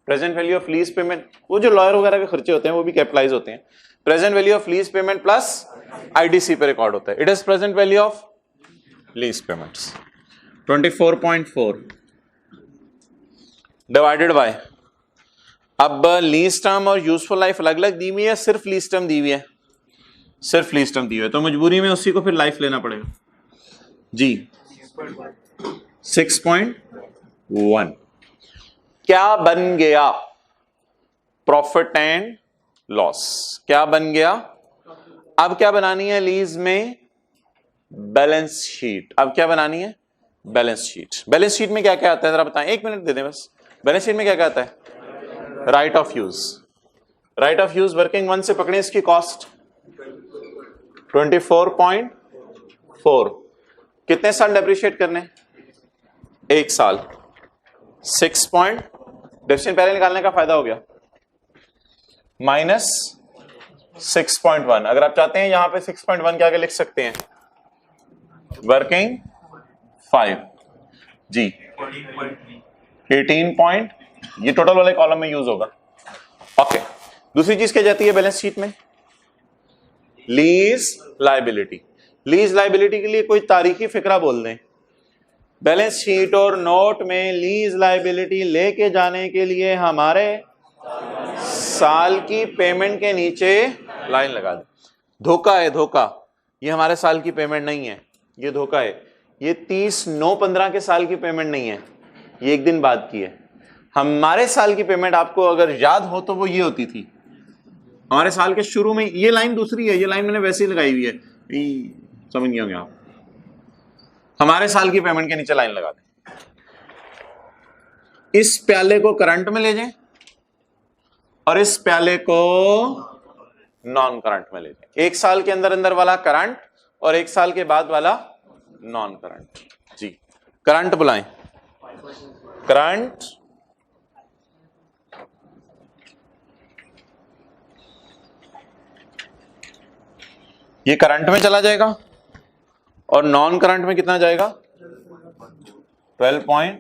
Present value of lease payment, वो जो लॉयर वगैरह के खर्चे होते हैं वो भी कैपिटलाइज होते हैं। Present value of lease payment plus IDC पे रिकॉर्ड होता है। It is present value of lease payments. 24.4 divided by, अब लीज टर्म और यूजफुल लाइफ अलग अलग दी हुई है, सिर्फ लीज टर्म दी हुई है, सिर्फ लीज टर्म दी हुई है, तो मजबूरी में उसी को फिर लाइफ लेना पड़ेगा जी। 6.1 क्या बन गया? Profit and loss. क्या बन गया? अब क्या बनानी है लीज में? Balance sheet. अब क्या बनानी है? Balance sheet. बैलेंस शीट में क्या क्या आता है जरा बताएं, 1 मिनट दे दें बस। बैलेंस शीट में क्या क्या आता है? Right of use. Right of use working 1 से पकड़े, इसकी कॉस्ट 24.4। कितने साल डेप्रिशिएट करने? 1 साल। 6 पॉइंट, डेप्रिशिएशन पहले निकालने का फायदा हो गया, माइनस 6.1। अगर आप चाहते हैं यहां पे 6.1 के आगे लिख सकते हैं वर्किंग 5 जी। 18 पॉइंट, ये टोटल वाले कॉलम में यूज होगा। ओके, दूसरी चीज क्या जाती है बैलेंस शीट में? Lease liability. लीज लायबिलिटी के लिए कोई तारीखी फिक्रा बोल दें। बैलेंस शीट और नोट में लीज लायबिलिटी लेके जाने के लिए हमारे साल की पेमेंट के नीचे लाइन लगा दें। धोखा है, धोखा, ये हमारे साल की पेमेंट नहीं है, ये धोखा है। ये 30/9/15 के साल की पेमेंट नहीं है, ये 1 दिन बाद की है। हमारे साल की पेमेंट आपको अगर याद हो तो वो ये होती थी, हमारे साल के शुरू में। ये लाइन दूसरी है, ये लाइन मैंने वैसे ही लगाई हुई है, समझ नहीं होंगे आप। हमारे साल की पेमेंट के नीचे लाइन लगा दें। इस प्याले को करंट में ले जाएं और इस प्याले को नॉन करंट में ले जाएं। एक साल के अंदर अंदर वाला करंट और एक साल के बाद वाला नॉन करंट। जी, करंट बुलाएं। करंट ये करंट में चला जाएगा और नॉन करंट में कितना जाएगा? 12.1।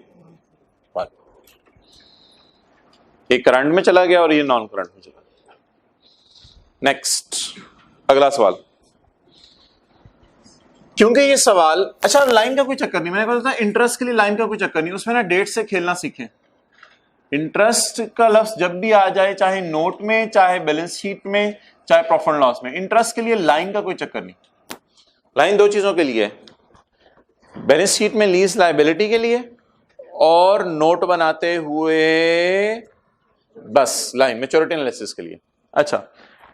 ये करंट में चला गया और ये नॉन करंट में चला गया। नेक्स्ट, अगला सवाल। क्योंकि ये सवाल, अच्छा लाइन का कोई चक्कर नहीं, मैंने कहा था इंटरेस्ट के लिए लाइन का कोई चक्कर नहीं, उसमें ना डेट से खेलना सीखें। इंटरेस्ट का लफ्ज जब भी आ जाए, चाहे नोट में, चाहे बैलेंस शीट में, चाहे प्रॉफिट एंड लॉस में, इंटरेस्ट के लिए लाइन का कोई चक्कर नहीं। लाइन दो चीजों के लिए है, बैलेंस शीट में लीज लायबिलिटी के लिए और नोट बनाते हुए बस लाइन मैच्योरिटी एनालिसिस के लिए। अच्छा,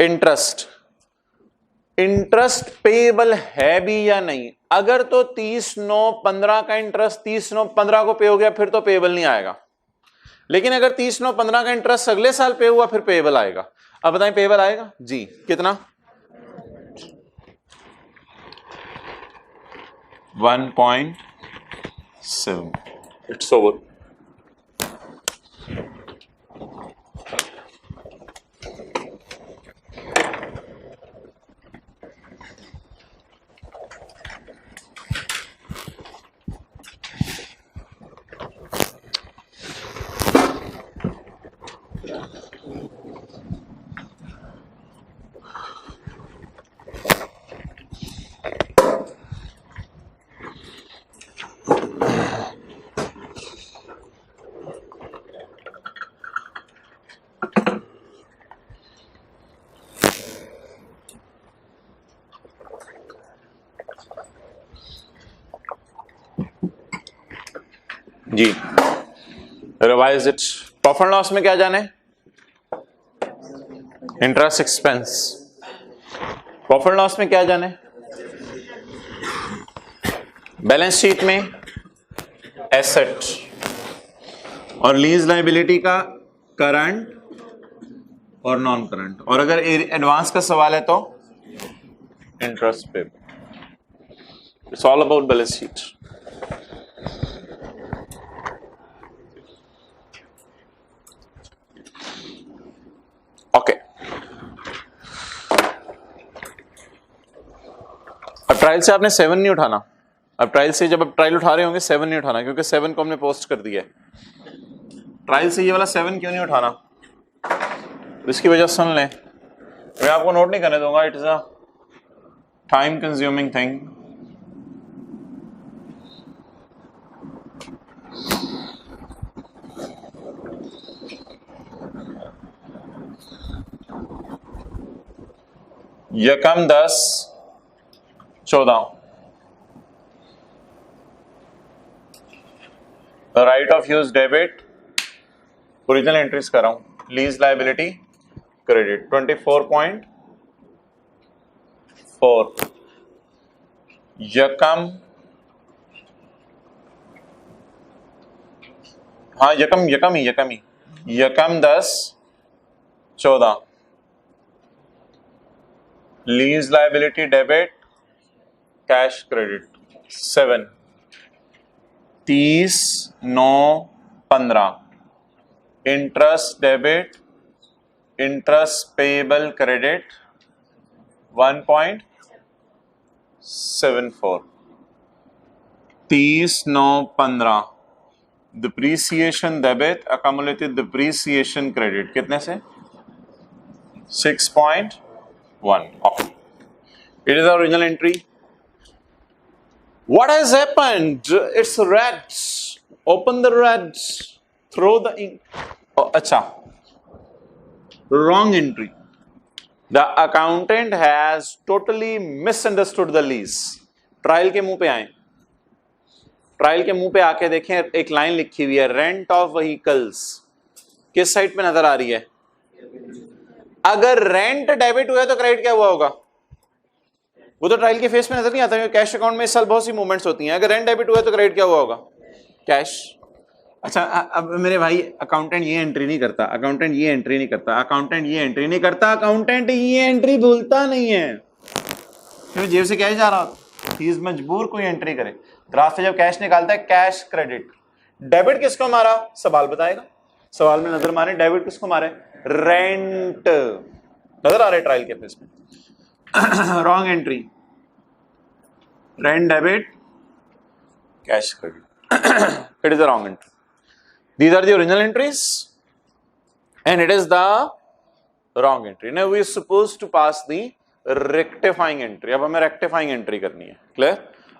इंटरेस्ट, इंटरेस्ट पेएबल है भी या नहीं? अगर तो 30/9/15 का इंटरेस्ट 30/9/15 को पे हो गया फिर तो पेएबल नहीं आएगा, लेकिन अगर 30/9/15 का इंटरेस्ट अगले साल पे हुआ फिर पेएबल आएगा। अब बताएं पेएबल आएगा जी कितना? 1.7। It's over. जी, रिवाइज इट। प्रॉफिट लॉस में क्या जाने? Interest expense. प्रॉफिट लॉस में क्या जाने? बैलेंस शीट में एसेट और लीज लायबिलिटी का करंट और नॉन करंट, और अगर एडवांस का सवाल है तो इंटरेस्ट पे। It's all about balance sheet. Okay, अब ट्रायल से आपने 7 नहीं उठाना। अब ट्रायल से जब आप ट्रायल उठा रहे होंगे 7 नहीं उठाना, क्योंकि 7 को हमने पोस्ट कर दिया है। ट्रायल से ये वाला 7 क्यों नहीं उठाना? इसकी वजह सुन लें, मैं आपको नोट नहीं करने दूंगा, it is a time consuming thing. यकम 10/14 right of use debit, original entries कर रहा हूं, लीज लायबिलिटी क्रेडिट 24.4 यकम, हाँ यकम 10/14 lease liability debit cash credit 7 30/9/15 interest debit interest payable credit 1.74 30/9/15 depreciation debit accumulated depreciation credit कितने से? 6.1। Okay. It is the original entry. What has happened? It's red. Open the red. Throw the ink. Oh, acha. Wrong entry. The accountant has totally misunderstood the lease. Trial के मुंह पे आए, trial के मुंह पे आके देखें, एक लाइन लिखी हुई है रेंट ऑफ व्हीकल्स, किस साइड पे नजर आ रही है? अगर रेंट डेबिट हुआ तो क्रेडिट क्या हुआ होगा? वो तो ट्रायल के फेस में नजर नहीं आता, क्योंकि कैश अकाउंट में इस साल बहुत सी मूवमेंट्स होती हैं। अगर रेंट डेबिट हुआ तो क्रेडिट क्या हुआ होगा? कैश। अच्छा अब मेरे भाई अकाउंटेंट ये एंट्री नहीं करता, अकाउंटेंट ये एंट्री नहीं करता, अकाउंटेंट ये एंट्री नहीं करता, अकाउंटेंट ये एंट्री भूलता नहीं है, क्योंकि जेब से कैश जा रहा होता, ही इज मजबूर कोई एंट्री करे। ग्राफ से जब कैश निकालता है, कैश क्रेडिट। डेबिट किसको मारा? सवाल बताएगा, सवाल में नजर मारे, डेबिट किसको मारे? रेंट। नजर आ रहा है ट्रायल के फेस में। Wrong entry, rent debit, cash credit. It is a wrong entry. These are the original entries and it is the wrong entry. Now we are supposed to pass the rectifying entry. अब हमें rectifying entry करनी है, clear?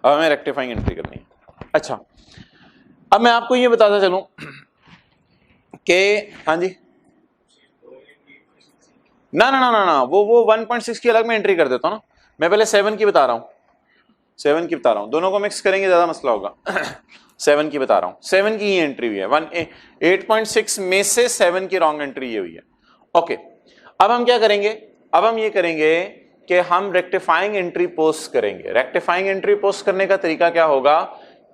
अब हमें rectifying entry करनी है। अच्छा, अब मैं आपको ये बताता चलूं कि हाँ जी, ना वो 1.6 की अलग में एंट्री कर देता हूं ना, मैं पहले 7 की बता रहा हूं, 7 की बता रहा हूं, दोनों को मिक्स करेंगे ज्यादा मसला होगा। 7 की बता रहा हूं, 7 की ही एंट्री हुई है, 8.6 में से 7 की रॉन्ग एंट्री ये हुई है। ओके, अब हम क्या करेंगे? अब हम ये करेंगे कि हम रेक्टिफाइंग एंट्री पोस्ट करेंगे। रेक्टिफाइंग एंट्री पोस्ट करने का तरीका क्या होगा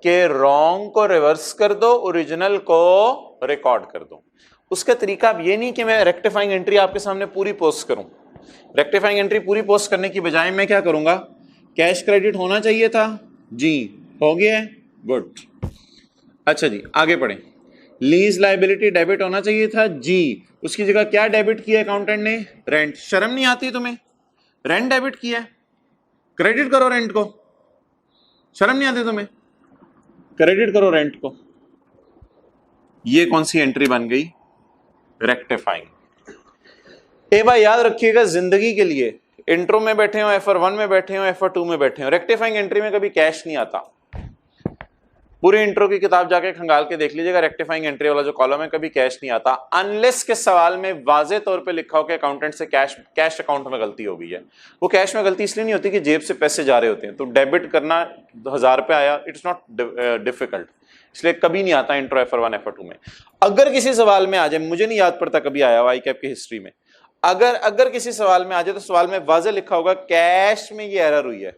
कि रॉन्ग को रिवर्स कर दो, ओरिजिनल को रिकॉर्ड कर दो। उसका तरीका अब ये नहीं कि मैं रेक्टिफाइंग एंट्री आपके सामने पूरी पोस्ट करूं। रेक्टिफाइंग एंट्री पूरी पोस्ट करने की बजाय मैं क्या करूंगा? कैश क्रेडिट होना चाहिए था जी, हो गया, गुड। अच्छा जी, आगे पढ़ें। लीज लायबिलिटी डेबिट होना चाहिए था जी, उसकी जगह क्या डेबिट किया अकाउंटेंट ने? रेंट। शर्म नहीं आती तुम्हें? रेंट डेबिट किया, क्रेडिट करो रेंट को। शर्म नहीं आती तुम्हें? क्रेडिट करो रेंट को। ये कौन सी एंट्री बन गई? रेक्टिफाइंग। ए भाई याद रखिएगा, जिंदगी के लिए इंट्रो में बैठे हो, FR1 में बैठे हो, FR2 में बैठे हो, रेक्टिफाइंग एंट्री में कभी कैश नहीं आता। पूरी इंट्रो की किताब जाके खंगाल के देख लीजिएगा, रेक्टिफाइंग एंट्री वाला जो कॉलम है कभी कैश नहीं आता, अनलेस के सवाल में वाजे तौर पे लिखा हो कि अकाउंटेंट से कैश अकाउंट में गलती हो गई है। वो कैश में गलती इसलिए नहीं होती कि जेब से पैसे जा रहे होते हैं, तो डेबिट करना 1000 रुपए आया, इट्स नॉट डिफिकल्ट, इसलिए कभी नहीं आता इंट्रो FR1 FR2 में। अगर किसी सवाल में आ जाए, मुझे नहीं याद पड़ता कभी आया हुआ ICAP की हिस्ट्री में, अगर किसी सवाल में आ जाए तो सवाल में वाजे लिखा होगा कैश में ये एरर हुई है,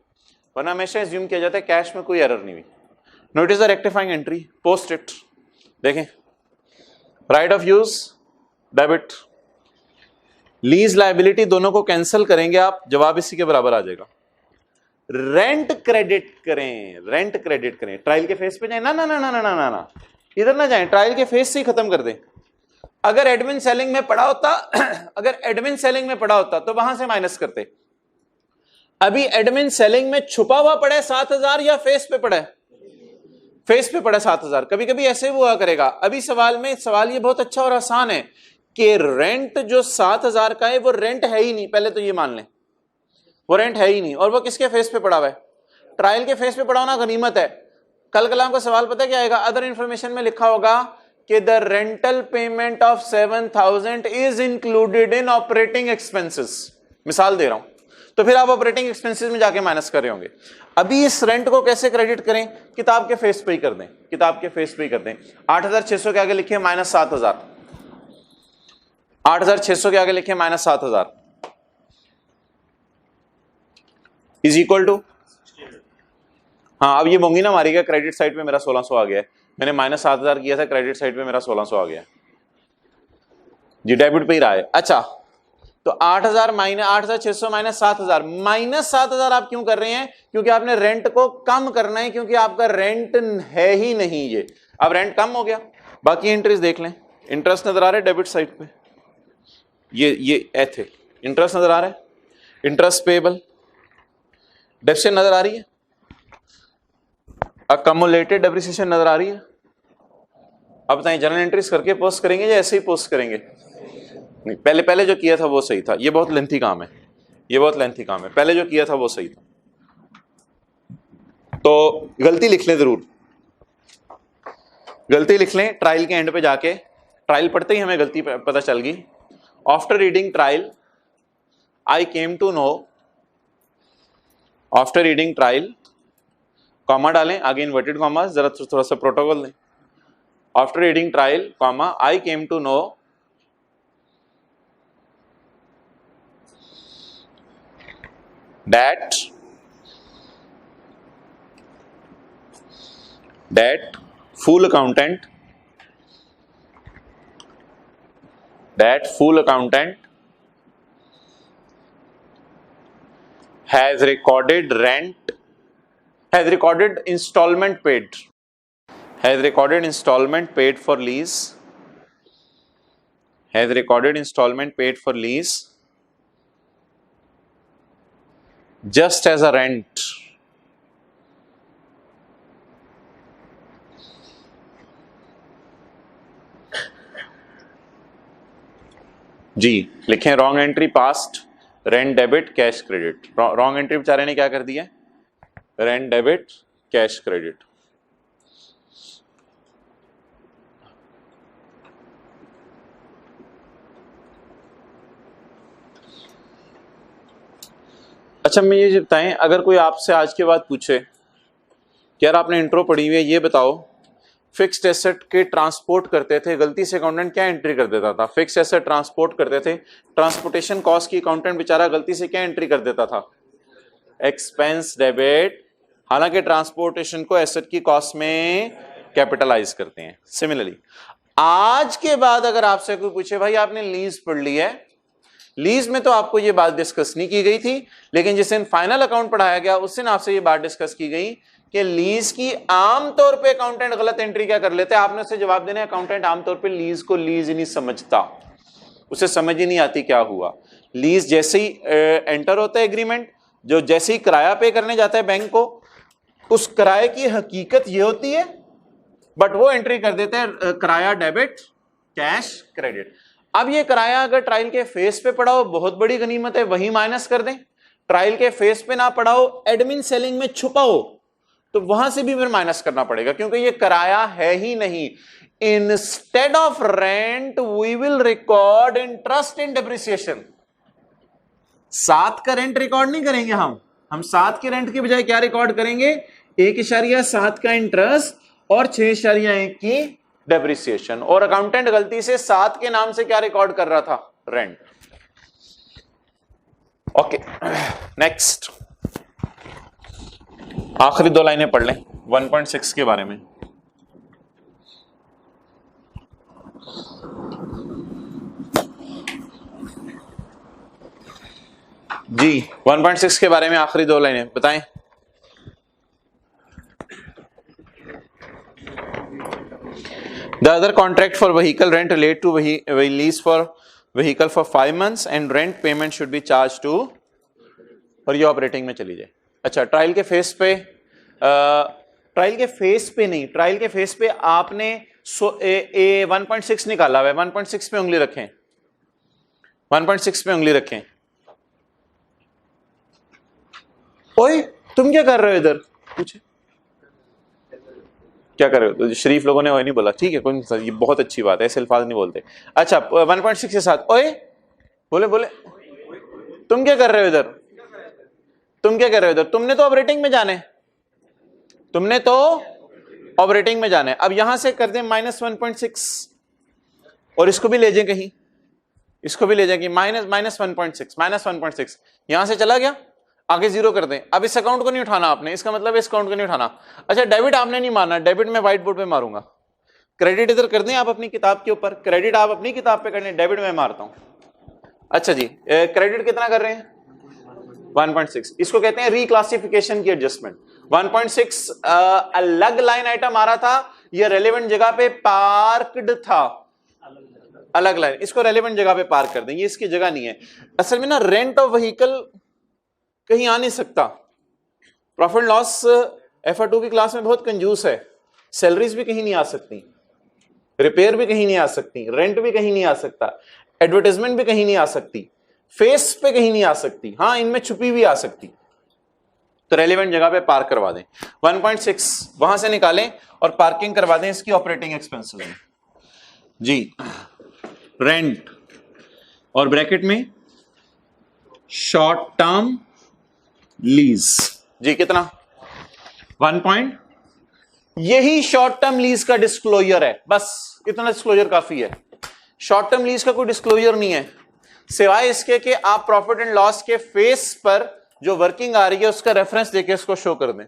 वरना हमेशा एज्यूम किया जाता है कैश में कोई एरर नहीं हुई। Notice the rectifying entry, post it. देखें, right of use debit, lease liability दोनों को कैंसिल करेंगे आप, जवाब इसी के बराबर आ जाएगा। रेंट क्रेडिट करें, रेंट क्रेडिट करें, ट्रायल के फेस पे जाए ना ना ना ना ना ना ना, इधर ना जाए, ट्रायल के फेस से ही खत्म कर दें। अगर एडमिन सेलिंग में पड़ा होता अगर एडमिन सेलिंग में पड़ा होता तो वहां से माइनस करते। अभी एडमिन सेलिंग में छुपा हुआ पड़ा है 7000 या फेस पे पड़ा है? फेस पे पड़ा 7000। कभी कभी ऐसे हुआ करेगा। अभी सवाल ये बहुत अच्छा और आसान है कि रेंट जो 7000 का है वो रेंट है ही नहीं, पहले तो ये मान लें वो रेंट है ही नहीं, और वो किसके फेस पे पड़ा हुआ है? ट्रायल के फेस पे पड़ा होना गनीमत है। कल कलाम का सवाल पता क्या आएगा? अदर इंफॉर्मेशन में लिखा होगा कि the rental payment of 7000 is included in operating expenses, मिसाल दे रहा हूं, तो फिर आप ऑपरेटिंग एक्सपेंसेस में जाके माइनस कर रहे होंगे। अभी इस रेंट को कैसे क्रेडिट करें? किताब के फेस पे ही कर दें, किताब के फेस पे ही कर दें। 8600 के आगे लिखिए -7000, 8600 के आगे लिखिए -7000 इज इक्वल टू, हाँ अब ये मोंगी ना मारिएगा, क्रेडिट साइड पे मेरा 1600 आ गया है, मैंने -7000 किया था, क्रेडिट साइड पे मेरा 1600 आ गया जी, डेबिट पे ही रहा है। अच्छा तो 8600 -7000 आप क्यों कर रहे हैं? क्योंकि आपने रेंट को कम करना है, क्योंकि आपका रेंट है ही नहीं ये, अब रेंट कम हो गया। बाकी एंट्रीज देख लें, इंटरेस्ट नजर आ रहा है डेबिट साइड पे, ये थे इंटरेस्ट नजर आ रहा है, इंटरेस्ट पेबल, डेप्रिसिएशन नजर आ रही है, अकमुलेटेड डेप्रिसिएशन नजर आ रही है। अब बताएं जनरल एंट्रीज करके पोस्ट करेंगे या ऐसे ही पोस्ट करेंगे? नहीं, पहले जो किया था वो सही था, ये बहुत लेंथी काम है, ये बहुत लेंथी काम है, पहले जो किया था वो सही था। तो गलती लिख लें, जरूर गलती लिख लें, ट्रायल के एंड पे जाके, ट्रायल पढ़ते ही हमें गलती पता चल गई। After reading trial I came to know, after reading trial, comma डालें आगे, इन्वर्टेड कॉमा, जरा थोड़ा सा प्रोटोकॉल दें। After reading trial comma I came to know that that full accountant has recorded installment paid for lease just as a rent जी लिखें wrong entry past rent debit cash credit wrong entry बेचारे ने क्या कर दिया rent debit cash credit अच्छा मैं ये बताएं अगर कोई आपसे आज के बाद पूछे कि यार आपने इंट्रो पढ़ी हुई है ये बताओ फिक्स्ड एसेट के ट्रांसपोर्ट करते थे गलती से अकाउंटेंट क्या एंट्री कर देता था फिक्स्ड एसेट ट्रांसपोर्ट करते थे ट्रांसपोर्टेशन कॉस्ट की अकाउंटेंट बेचारा गलती से क्या एंट्री कर देता था एक्सपेंस डेबिट हालांकि ट्रांसपोर्टेशन को एसेट की कॉस्ट में कैपिटलाइज करते हैं सिमिलरली आज के बाद अगर आपसे कोई पूछे भाई आपने लीज पढ़ ली है लीज में तो आपको ये बात डिस्कस नहीं की गई थी लेकिन जिस दिन फाइनल अकाउंट पढ़ाया गया उस दिन आपसे ये बात डिस्कस की गई कि लीज की आमतौर पे अकाउंटेंट गलत एंट्री क्या कर लेते हैं आपने उससे जवाब देना है अकाउंटेंट आमतौर पे लीज को लीज ही नहीं समझता उसे समझ ही नहीं आती क्या हुआ लीज जैसे ही एंटर होता है एग्रीमेंट जो जैसे ही किराया पे करने जाता है बैंक को उस किराए की हकीकत ये होती है बट वो एंट्री कर देते हैं किराया डेबिट कैश क्रेडिट अब ये किराया अगर ट्रायल के फेस पे पड़ा हो बहुत बड़ी गनीमत है वही माइनस कर दें ट्रायल के फेस पे ना पड़ा हो एडमिन सेलिंग में छुपा हो तो वहां से भी फिर माइनस करना पड़ेगा क्योंकि ये किराया है ही नहीं instead of rent we will record interest in depreciation 7 का रेंट रिकॉर्ड नहीं करेंगे हम 7 के रेंट की बजाय क्या रिकॉर्ड करेंगे 1.7 का इंटरेस्ट और 6.1 की डेप्रिसिएशन और अकाउंटेंट गलती से 7 के नाम से क्या रिकॉर्ड कर रहा था रेंट ओके नेक्स्ट आखिरी 2 लाइनें पढ़ लें 1.6 के बारे में जी 1.6 के बारे में आखिरी 2 लाइनें बताएं The other contract for vehicle rent relate to lease for vehicle for 5 months and rent payment should be charged to और ये ऑपरेटिंग में चली जाए अच्छा ट्रायल के फेस पे नहीं ट्रायल के फेस पे आपने 1.6 निकाला हुआ है 1.6 पे उंगली रखें 1.6 पे उंगली रखें ओए तुम क्या कर रहे हो इधर पूछे क्या कर रहे हो तो शरीफ लोगों ने वही नहीं बोला ठीक है कोई नहीं ये बहुत अच्छी बात है ऐसे अल्फाज नहीं बोलते अच्छा 1.6 के साथ ओए बोले तुम क्या कर रहे हो इधर तुमने तो ऑपरेटिंग में जाने अब यहां से कर दें -1.6 और इसको भी ले जाए कहीं -1.6 यहां से चला गया आगे 0 कर दें अब इस अकाउंट को नहीं उठाना आपने इसका मतलब इस अकाउंट को नहीं उठाना अच्छा डेबिट आपने नहीं मारना डेबिट में व्हाइट बोर्ड पे मारूंगा क्रेडिट इधर कर दें आप अपनी किताब के ऊपर क्रेडिट आप अपनी किताब पे कर लें डेबिट में मारता हूं अच्छा जी क्रेडिट कितना कर रहे हैं 1.6 इसको कहते हैं रिक्लासिफिकेशन की एडजस्टमेंट 1.6 अलग लाइन आइटम आ रहा था ये रेलेवेंट जगह पे पार्कड था अलग लाइन इसको रेलेवेंट जगह पे पार्क कर दें ये इसकी जगह नहीं है असल में ना रेंट ऑफ व्हीकल कहीं आ नहीं सकता प्रॉफिट लॉस FR2 की क्लास में बहुत कंजूस है सैलरीज भी कहीं नहीं आ सकती रिपेयर भी कहीं नहीं आ सकती रेंट भी कहीं नहीं आ सकता एडवर्टाइजमेंट भी कहीं नहीं आ सकती फेस पे कहीं नहीं आ सकती हाँ इनमें छुपी हुई आ सकती तो रेलेवेंट जगह पे पार्क करवा दें 1.6 वहां से निकालें और पार्किंग करवा दें इसकी ऑपरेटिंग एक्सपेंसेस में जी रेंट और ब्रैकेट में शॉर्ट टर्म लीज जी कितना 1 यही शॉर्ट टर्म लीज का डिस्क्लोजर है बस इतना डिस्क्लोजर काफी है शॉर्ट टर्म लीज का कोई डिस्क्लोजर नहीं है सिवाय इसके कि आप प्रॉफिट एंड लॉस के फेस पर जो वर्किंग आ रही है उसका रेफरेंस देके इसको शो कर दें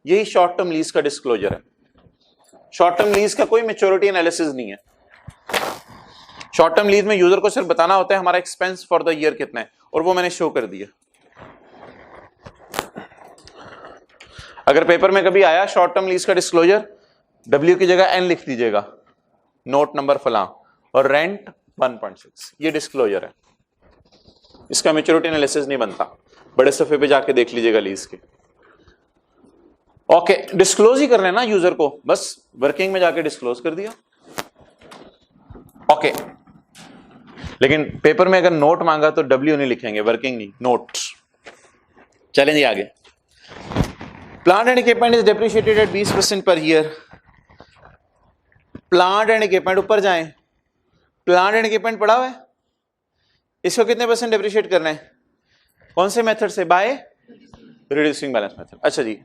यही शॉर्ट टर्म लीज का डिस्क्लोजर है शॉर्ट टर्म लीज का कोई मेच्योरिटी एनालिसिस नहीं है। शॉर्ट टर्म लीज में यूजर को सिर्फ बताना होता है हमारा एक्सपेंस फॉर द ईयर कितना है, और वो मैंने शो कर दिया। अगर पेपर में कभी आया शॉर्ट टर्म लीज का डिस्क्लोजर, W की जगह N लिख दीजिएगा, नोट नंबर फलां, और रेंट 1.6, ये डिस्क्लोजर है, इसका मेच्योरिटी एनालिसिस नहीं बनता। बड़े सफे पे जाके देख लीजिएगा लीज के। ओके, डिस्क्लोज ही कर लेना यूजर को, बस वर्किंग में जाके डिस्क्लोज कर दिया। ओके, लेकिन पेपर में अगर नोट मांगा तो W नहीं लिखेंगे, वर्किंग नहीं, नोट। चलें जी आगे। Plant and equipment is depreciated at 20% per year. Plant and equipment, ऊपर जाएं, प्लांट एंड इक्विपमेंट पड़ा हुआ है, इसको कितने % डेप्रिशिएट करना है? कौन से मेथड से? By reducing balance method. अच्छा जी,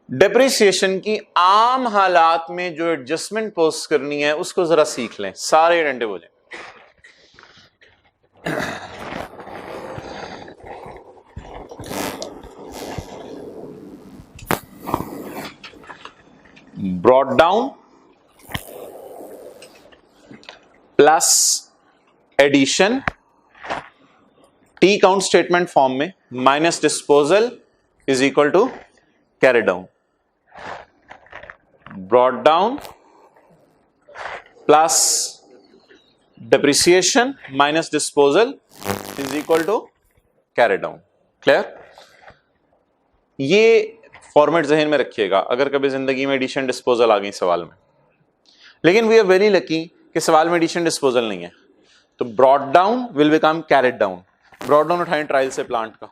डेप्रिसिएशन की आम हालात में जो एडजस्टमेंट पोस्ट करनी है उसको जरा सीख लें, सारे अटेंटिव हो जाए। Brought down plus addition T account statement form में minus disposal is equal to carry down. Brought down plus depreciation minus disposal is equal to carry down. Clear? ये फॉर्मेट जहन में रखिएगा अगर कभी जिंदगी में एडिशन डिस्पोजल आ गई सवाल में। लेकिन वी आर वेरी लकी कि सवाल में एडिशन डिस्पोजल नहीं है, तो brought down will become carried down. Brought down उठाएं ट्रायल से प्लांट का,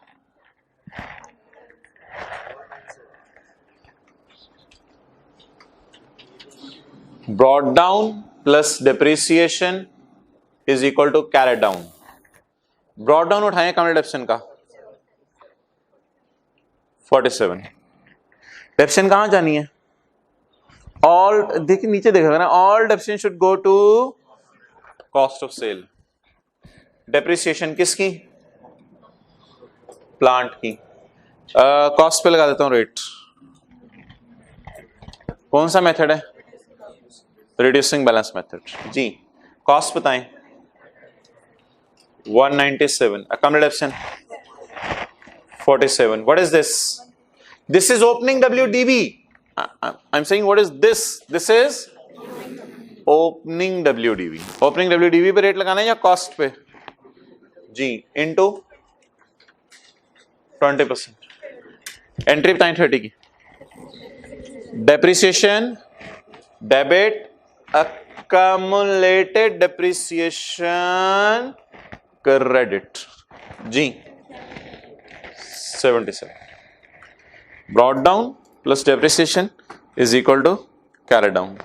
brought down plus depreciation is equal to carried down. Brought down उठाएं काउंट डेप्शन का 47। डेप्शन कहां जानी है? ऑल, देखिए नीचे देखा ना, all depreciation should go to cost of sale. Depreciation किसकी? प्लांट की। कॉस्ट पे लगा देता हूं रेट। कौन सा मेथड है? रिड्यूसिंग बैलेंस मेथड जी। कॉस्ट बताएं। 197, अकाउंट डेप्शन 47। What is this? This is opening WDV. I'm saying what is this? This is opening WDV. Opening WDV पे रेट लगाना है या कॉस्ट पे? जी, इनटू 20%। एंट्री बताएं 30 की। Depreciation debit accumulated depreciation credit जी 77। Brought down plus depreciation is equal to carry down.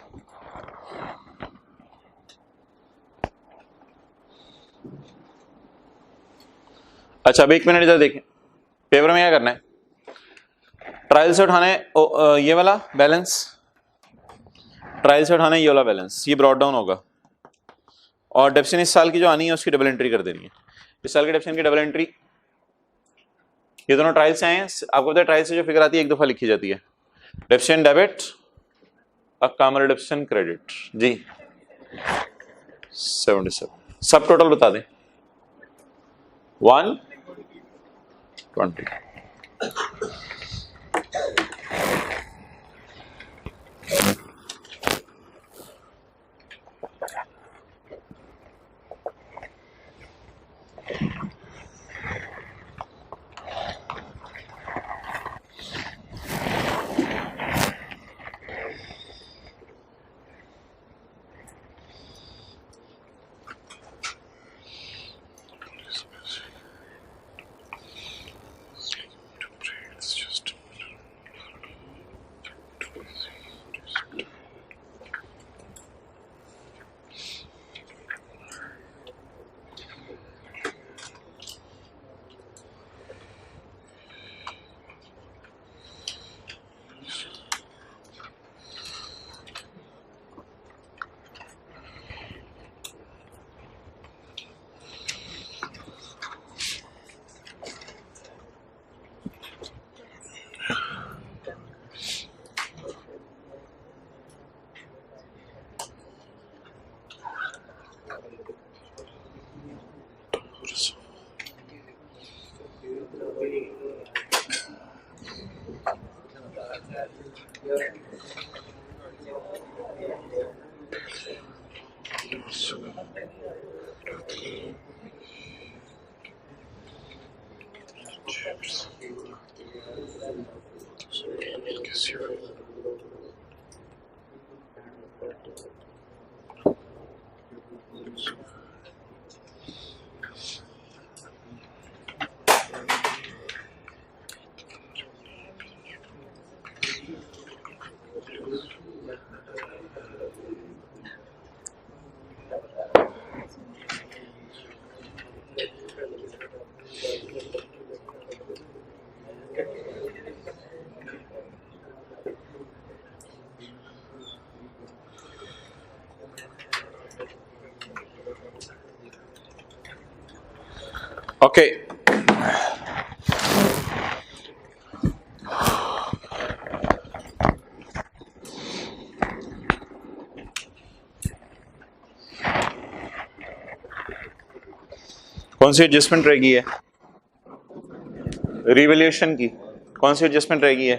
अच्छा, अब 1 मिनट इधर देखें, पेपर में क्या करना है? ट्रायल से उठाना है ये वाला बैलेंस, ट्रायल से उठाना है ये वाला बैलेंस, ये ब्रॉट डाउन होगा, और डेप्शन इस साल की जो आनी है उसकी डबल एंट्री कर देनी है। इस साल के डेप्शन की डबल एंट्री, ये दोनों ट्रायल से आए हैं, आपको पता है ट्रायल से जो फिगर आती है एक दफा लिखी जाती है, depreciation debit account depreciation credit जी 77। सब टोटल बता दें। 120। ओके, कौन सी एडजस्टमेंट रहेगी है? रिवैल्यूएशन की। कौन सी एडजस्टमेंट रहेगी है?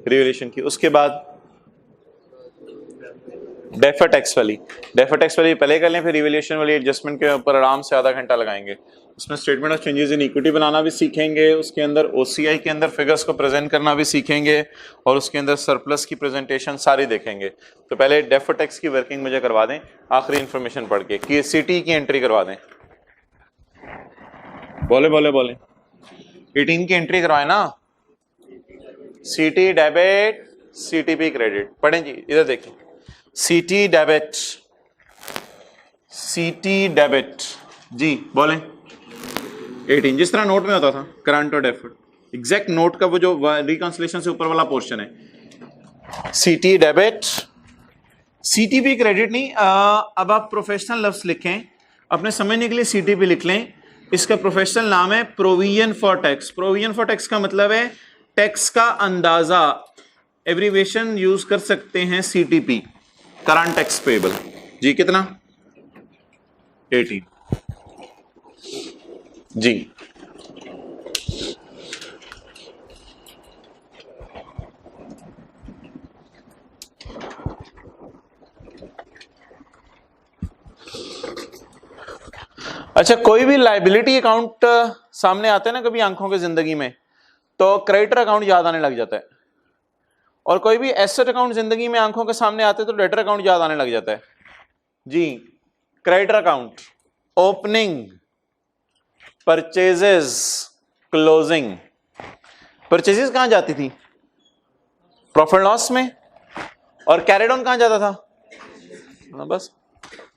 रिवैल्यूएशन की। उसके बाद डेफर टैक्स वाली। डेफर टैक्स वाली पहले कर लें, फिर रिवैल्यूएशन वाली एडजस्टमेंट के ऊपर आराम से आधा घंटा लगाएंगे। उसमें statement of changes in equity बनाना भी सीखेंगे, उसके अंदर ओसीआई के अंदर फिगर्स को प्रेजेंट करना भी सीखेंगे, और उसके अंदर सरप्लस की प्रेजेंटेशन सारी देखेंगे। तो पहले डेफर टैक्स की वर्किंग मुझे करवा दें, आखिरी इंफॉर्मेशन पढ़ के कि सीटी की एंट्री करवा दें। बोले बोले बोले 18 की एंट्री करवाए ना, सीटी डेबिट सीटीपी क्रेडिट। पढ़ें जी, इधर देखें, सीटी डेबिट जी बोलें 18, जिस तरह नोट में होता था करंट और डेफर्ड, एग्जैक्ट नोट का वो जो रिकंसिलिएशन से ऊपर वाला पोर्शन है, सीटी डेबिट सीटीपी क्रेडिट नहीं। अब आप प्रोफेशनल लफ्ज लिखें, अपने समझने के लिए सीटीपी लिख लें। इसका प्रोफेशनल नाम है provision for tax. Provision for tax का मतलब है टैक्स का अंदाजा, एब्रीविएशन यूज कर सकते हैं सीटीपी, करंट टैक्स पेबल। जी कितना? 18 जी। अच्छा, कोई भी लायबिलिटी अकाउंट सामने आते हैं ना कभी आंखों की जिंदगी में, तो क्रेडिटर अकाउंट याद आने लग जाता है, और कोई भी एसेट अकाउंट जिंदगी में आंखों के सामने आते हैं तो डेटर अकाउंट याद आने लग जाता है। जी, creditor account, opening, purchases, closing. Purchases कहां जाती थी? प्रॉफिट लॉस में। और कैरिड ऑन कहां जाता था? बस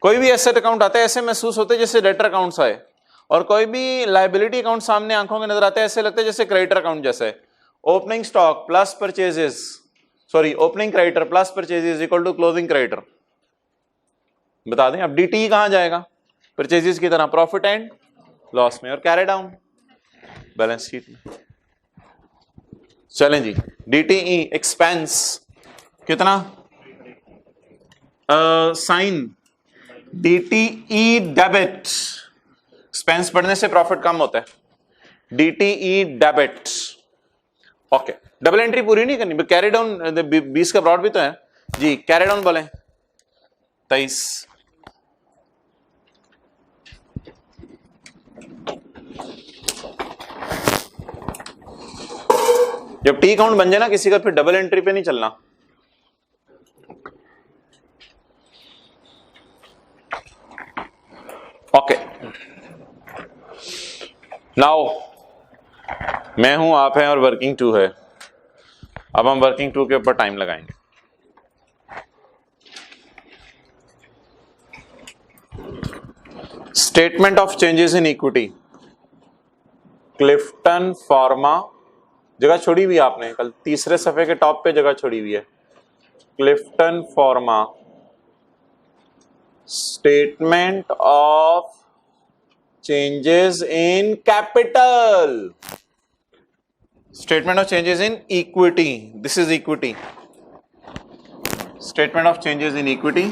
कोई भी एसेट अकाउंट आता है ऐसे महसूस होते जैसे डेटर अकाउंट्स आए, और कोई भी लायबिलिटी अकाउंट सामने आंखों में नजर आते हैं ऐसे लगता है जैसे क्रेडिटर अकाउंट जैसे है। Opening stock plus purchases, sorry opening creditor plus purchases equal to closing creditor. बता दें अब डीटी कहां जाएगा? परचेजेस की तरह प्रॉफिट एंड लॉस में, और कैरी डाउन बैलेंस शीट में। चलें जी, डीटीई एक्सपेंस कितना? साइन डीटीई डेबिट, एक्सपेंस बढ़ने से प्रॉफिट कम होता है, DTE debit. Okay, double entry पूरी नहीं करनी, कैरी डाउन 20 का ब्रॉड भी तो है जी। कैरी डाउन बोले 23। जब टी अकाउंट बन जाए ना किसी का, फिर डबल एंट्री पे नहीं चलना। ओके, नाउ मैं हूं, आप हैं, और वर्किंग टू है। अब हम वर्किंग टू के ऊपर टाइम लगाएंगे। Statement of changes in equity, Clifton pharma, जगह छोड़ी हुई आपने कल तीसरे सफे के टॉप पे जगह छोड़ी हुई है। Clifton pharma statement of changes in capital, statement of changes in equity, this is equity, statement of changes in equity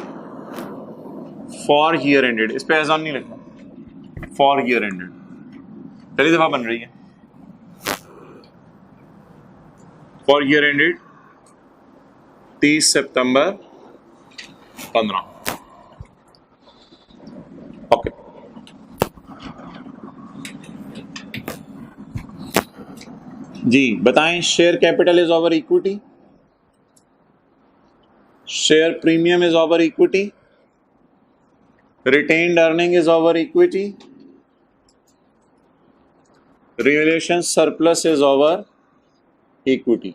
for year ended. इस पे एज ऑन नहीं लिखना, फॉर ईयर एंडेड पहली दफा बन रही है। For year ended 30 September 15। Okay, जी बताएं, share capital is over equity, share premium is over equity, retained earning is over equity, revaluation surplus is over equity.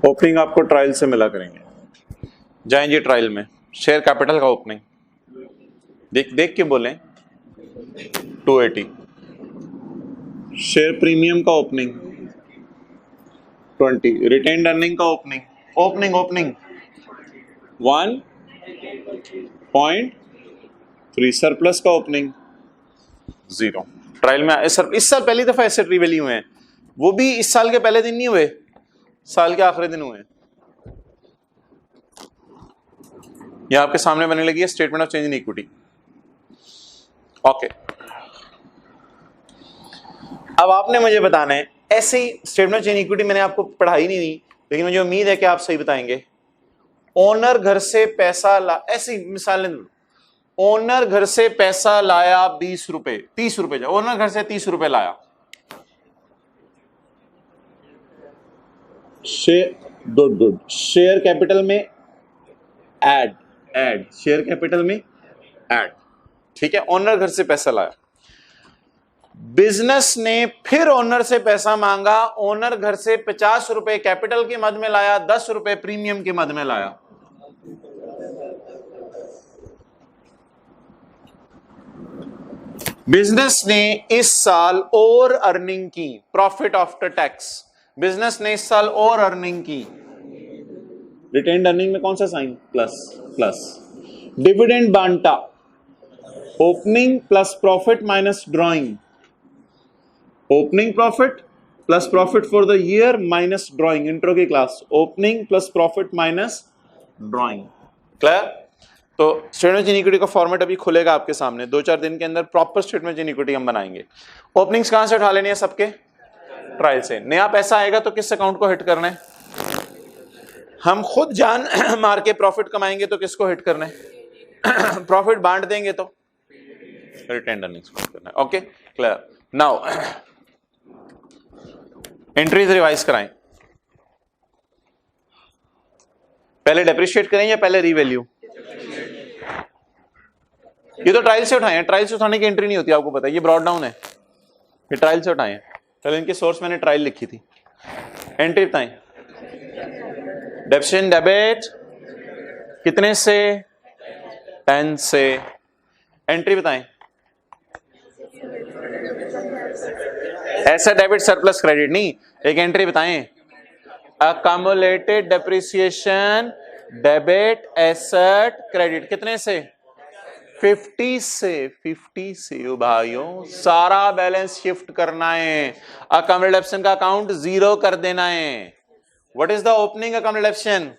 Opening आपको ट्रायल से मिला करेंगे, जाएं जी ट्रायल में। शेयर कैपिटल का ओपनिंग देख के बोलें 280, शेयर प्रीमियम का ओपनिंग 20, रिटेन्ड अर्निंग का ओपनिंग 1.3, सरप्लस का ओपनिंग 0। ट्रायल में इस साल पहली दफा एसेट रिवैल्यू हुए हैं, वो भी इस साल के पहले दिन नहीं हुए, साल के आखिरी दिन हुए हैं। यह आपके सामने बनने लगी है statement of change in equity. Okay, अब आपने मुझे बताना है, ऐसे ही statement of change in equity मैंने आपको पढ़ाई नहीं दी, लेकिन मुझे उम्मीद है कि आप सही बताएंगे। ओनर घर से पैसा ला, ऐसी मिसाल, ओनर घर से पैसा लाया 20 रुपए, 30 रुपए, ओनर घर से 30 रुपए लाया, शेयर शेयर कैपिटल में ऐड शेयर कैपिटल में ऐड, ठीक है। ओनर घर से पैसा लाया, बिजनेस ने फिर ओनर से पैसा मांगा, ओनर घर से 50 रुपए कैपिटल के मद में लाया, 10 रुपए प्रीमियम के मद में लाया। बिजनेस ने इस साल और अर्निंग की, प्रॉफिट आफ्टर टैक्स, बिजनेस ने इस साल और अर्निंग की, रिटेन्ड अर्निंग में कौन सा साइन, प्लस। डिविडेंड बांटा, opening plus profit minus drawing, opening profit plus profit for the year minus drawing, intro की class, opening plus profit minus drawing, clear. तो स्टेटमेंट ऑफ इक्विटी का format अभी खुलेगा आपके सामने, 2-4 दिन के अंदर प्रॉपर स्टेटमेंट ऑफ इक्विटी हम बनाएंगे। ओपनिंग्स कहां से उठा लेनी है सबके, ट्रायल से। नया पैसा आएगा तो किस अकाउंट को हिट करना है, हम खुद जान मार के प्रॉफिट कमाएंगे तो किसको हिट करना है, प्रॉफिट बांट देंगे तो रिटेन्ड अर्निंग्स को करना है। Okay, clear. Now entries revise कराएं, पहले डेप्रिशिएट करें या पहले रीवैल्यू, ये तो ट्रायल से उठाए हैं, ट्रायल से उठाने की एंट्री नहीं होती, आपको पता है, ये ब्रॉड डाउन है, ये ट्रायल से उठाए हैं। पहले इनके सोर्स मैंने ट्रायल लिखी थी। एंट्री बताएं, डेप्शन डेबिट कितने से, 10 से। एंट्री बताएं, ऐसा डेबिट सरप्लस क्रेडिट नहीं, एक एंट्री बताएं, अकम्युलेटेड डेप्रिसिएशन डेबिट एसेट क्रेडिट कितने से, 50 से ओ भाइयों, सारा बैलेंस शिफ्ट करना है, अकम्युलेशन का अकाउंट 0 कर देना है। What is the opening accumulation,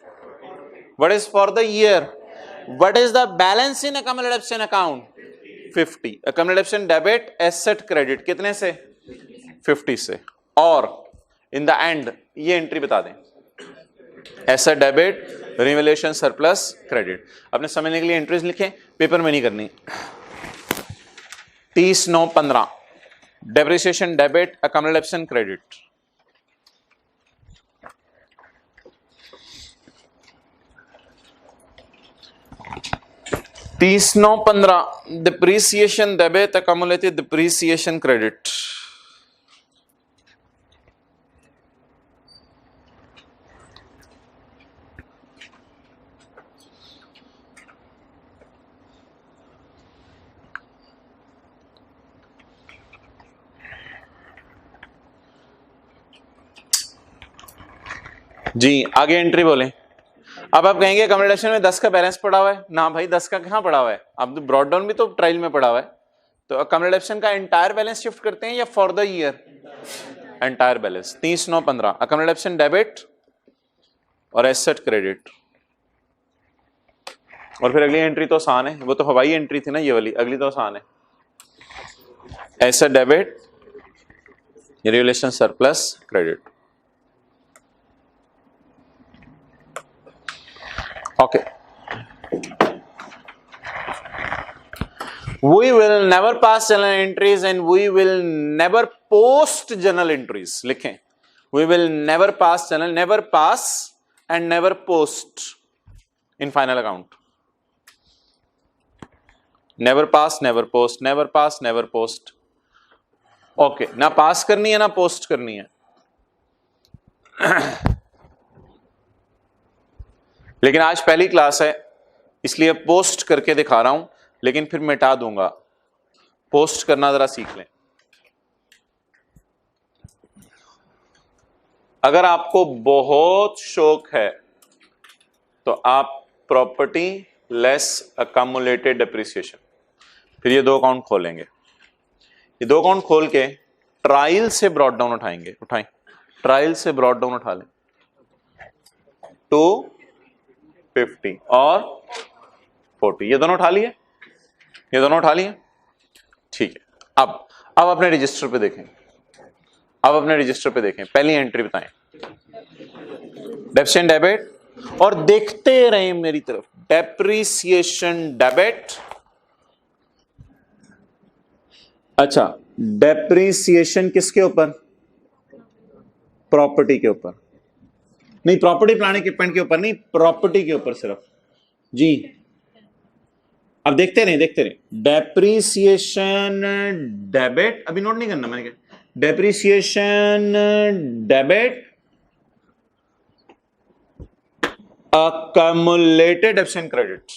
what is for the year, what is the balance in accumulation account, 50। Accumulation debit asset credit कितने से, 50 से। और इन द एंड ये एंट्री बता दें, asset debit revaluation surplus credit. अपने समझने के लिए एंट्रीज लिखें, पेपर में नहीं करनी। 30/9/15 depreciation debit accumulation credit, 30/9/15 depreciation debit accumulated depreciation credit. जी आगे एंट्री बोलें। अब आप कहेंगे अकम्युलेशन में 10 का बैलेंस पड़ा हुआ है ना, भाई 10 का कहां पड़ा हुआ है, अब तो ब्रॉड डाउन भी तो ट्रायल में पड़ा हुआ है। तो अकम्युलेशन का एंटायर बैलेंस शिफ्ट करते हैं या for the year, entire balance. 30/9/15 accumulation debit और एसेट क्रेडिट। और फिर अगली एंट्री तो आसान है, वो तो हवाई एंट्री थी ना ये वाली, अगली तो आसान है। Asset debit, revaluation surplus credit. Okay. We will never pass journal entries and we will never post journal entries. लिखें. We will never pass journal, never pass and never post in final account. Never pass, never post, never pass, never post. Okay. ना पास करनी है ना post करनी है. लेकिन आज पहली क्लास है इसलिए पोस्ट करके दिखा रहा हूं, लेकिन फिर मिटा दूंगा. पोस्ट करना जरा सीख लें. अगर आपको बहुत शौक है तो आप प्रॉपर्टी लेस अकम्युलेटेड डेप्रिसिएशन, फिर ये दो अकाउंट खोलेंगे. ये दो अकाउंट खोल के ट्रायल से ब्रॉड डाउन उठाएंगे. उठाएं, ट्रायल से ब्रॉड डाउन उठा लें. 250 और 40, ये दोनों उठा लिए, ये दोनों उठा लिए. ठीक है. अब अपने रजिस्टर पे देखें. अब अपने रजिस्टर पे देखें. पहली एंट्री बताएं. डेप्रिसिएशन डेबिट, और देखते रहें मेरी तरफ. Depreciation debit. अच्छा, डेप्रिसिएशन किसके ऊपर? प्रॉपर्टी के ऊपर नहीं, प्रॉपर्टी प्लांट इक्विपमेंट के ऊपर नहीं, प्रॉपर्टी के ऊपर सिर्फ जी. अब देखते रहे, देखते रहे. डेप्रिसिएशन डेबिट, अभी नोट नहीं करना मैंने क्या. Depreciation debit accumulated depreciation credit.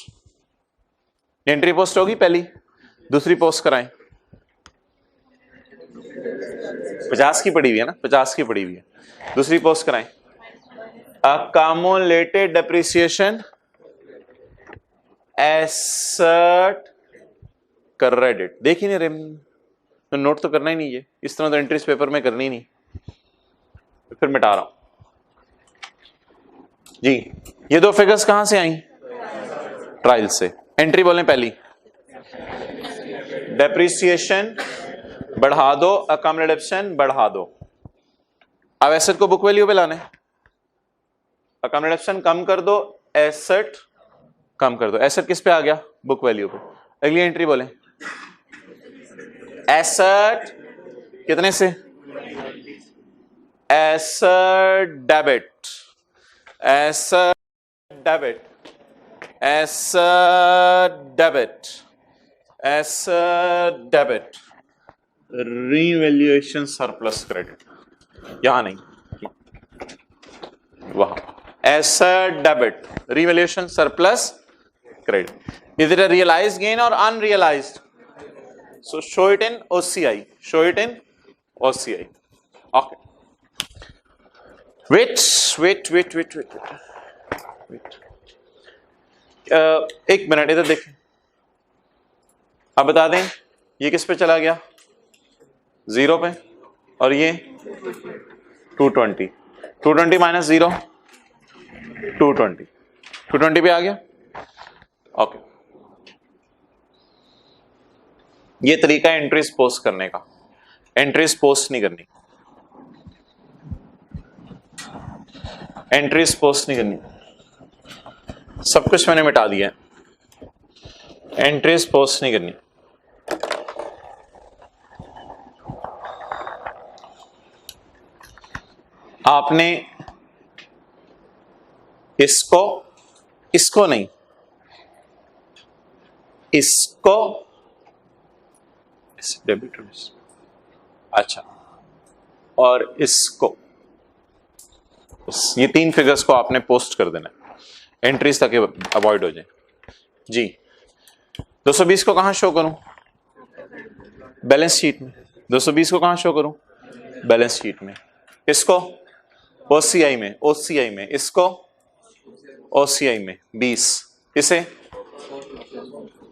Entry post होगी पहली, दूसरी पोस्ट कराएं. 50 की पड़ी हुई है ना, 50 की पड़ी हुई है. दूसरी पोस्ट कराएं. अकम्युलेटेड डेप्रिसिएशन एसेट क्रेडिट. देखिए नहीं रेम, तो नोट तो करना ही नहीं है. इस तरह तो एंट्रीज पेपर में करनी ही नहीं. फिर मिटा रहा हूं जी. ये दो फिगर्स कहां से आई? ट्रायल से. एंट्री बोलें पहली. डेप्रिसिएशन बढ़ा दो, अकम्युलेटेड डेप्रिसिएशन बढ़ा दो. अब एसेट को बुक वैल्यू पे लाने. अकम्युलेटेड डेप्रिसिएशन कम कर दो, एसेट कम कर दो. एसेट किस पे आ गया? बुक वैल्यू पे. अगली एंट्री बोले. एसेट कितने से? Asset debit, asset debit, asset debit, asset debit, revaluation surplus credit. यहां नहीं, वहां. Asset debit, revaluation surplus credit. Is it a realized gain or unrealized? So show it in OCI. Show it in OCI. Okay. Wait. एक minute इधर देखें. अब बता दें ये किस पे चला गया? 0 पे. और ये 220. 220 माइनस 0 220. 220 पे आ गया. ओके. ये तरीका है एंट्रीज पोस्ट करने का. एंट्रीज पोस्ट नहीं करनी, एंट्रीज पोस्ट नहीं करनी. सब कुछ मैंने मिटा दिया है. एंट्रीज पोस्ट नहीं करनी. आपने इसको नहीं, इसको डेबिट. अच्छा, और इसको, ये 3 फिगर्स को आपने पोस्ट कर देना. एंट्रीज ताकि अवॉइड हो जाए जी. 220 को कहां शो करूं? बैलेंस शीट में. 220 को कहां शो करूं? बैलेंस शीट में. इसको ओसीआई में, ओसीआई में. इसको ओसीआई में 20. इसे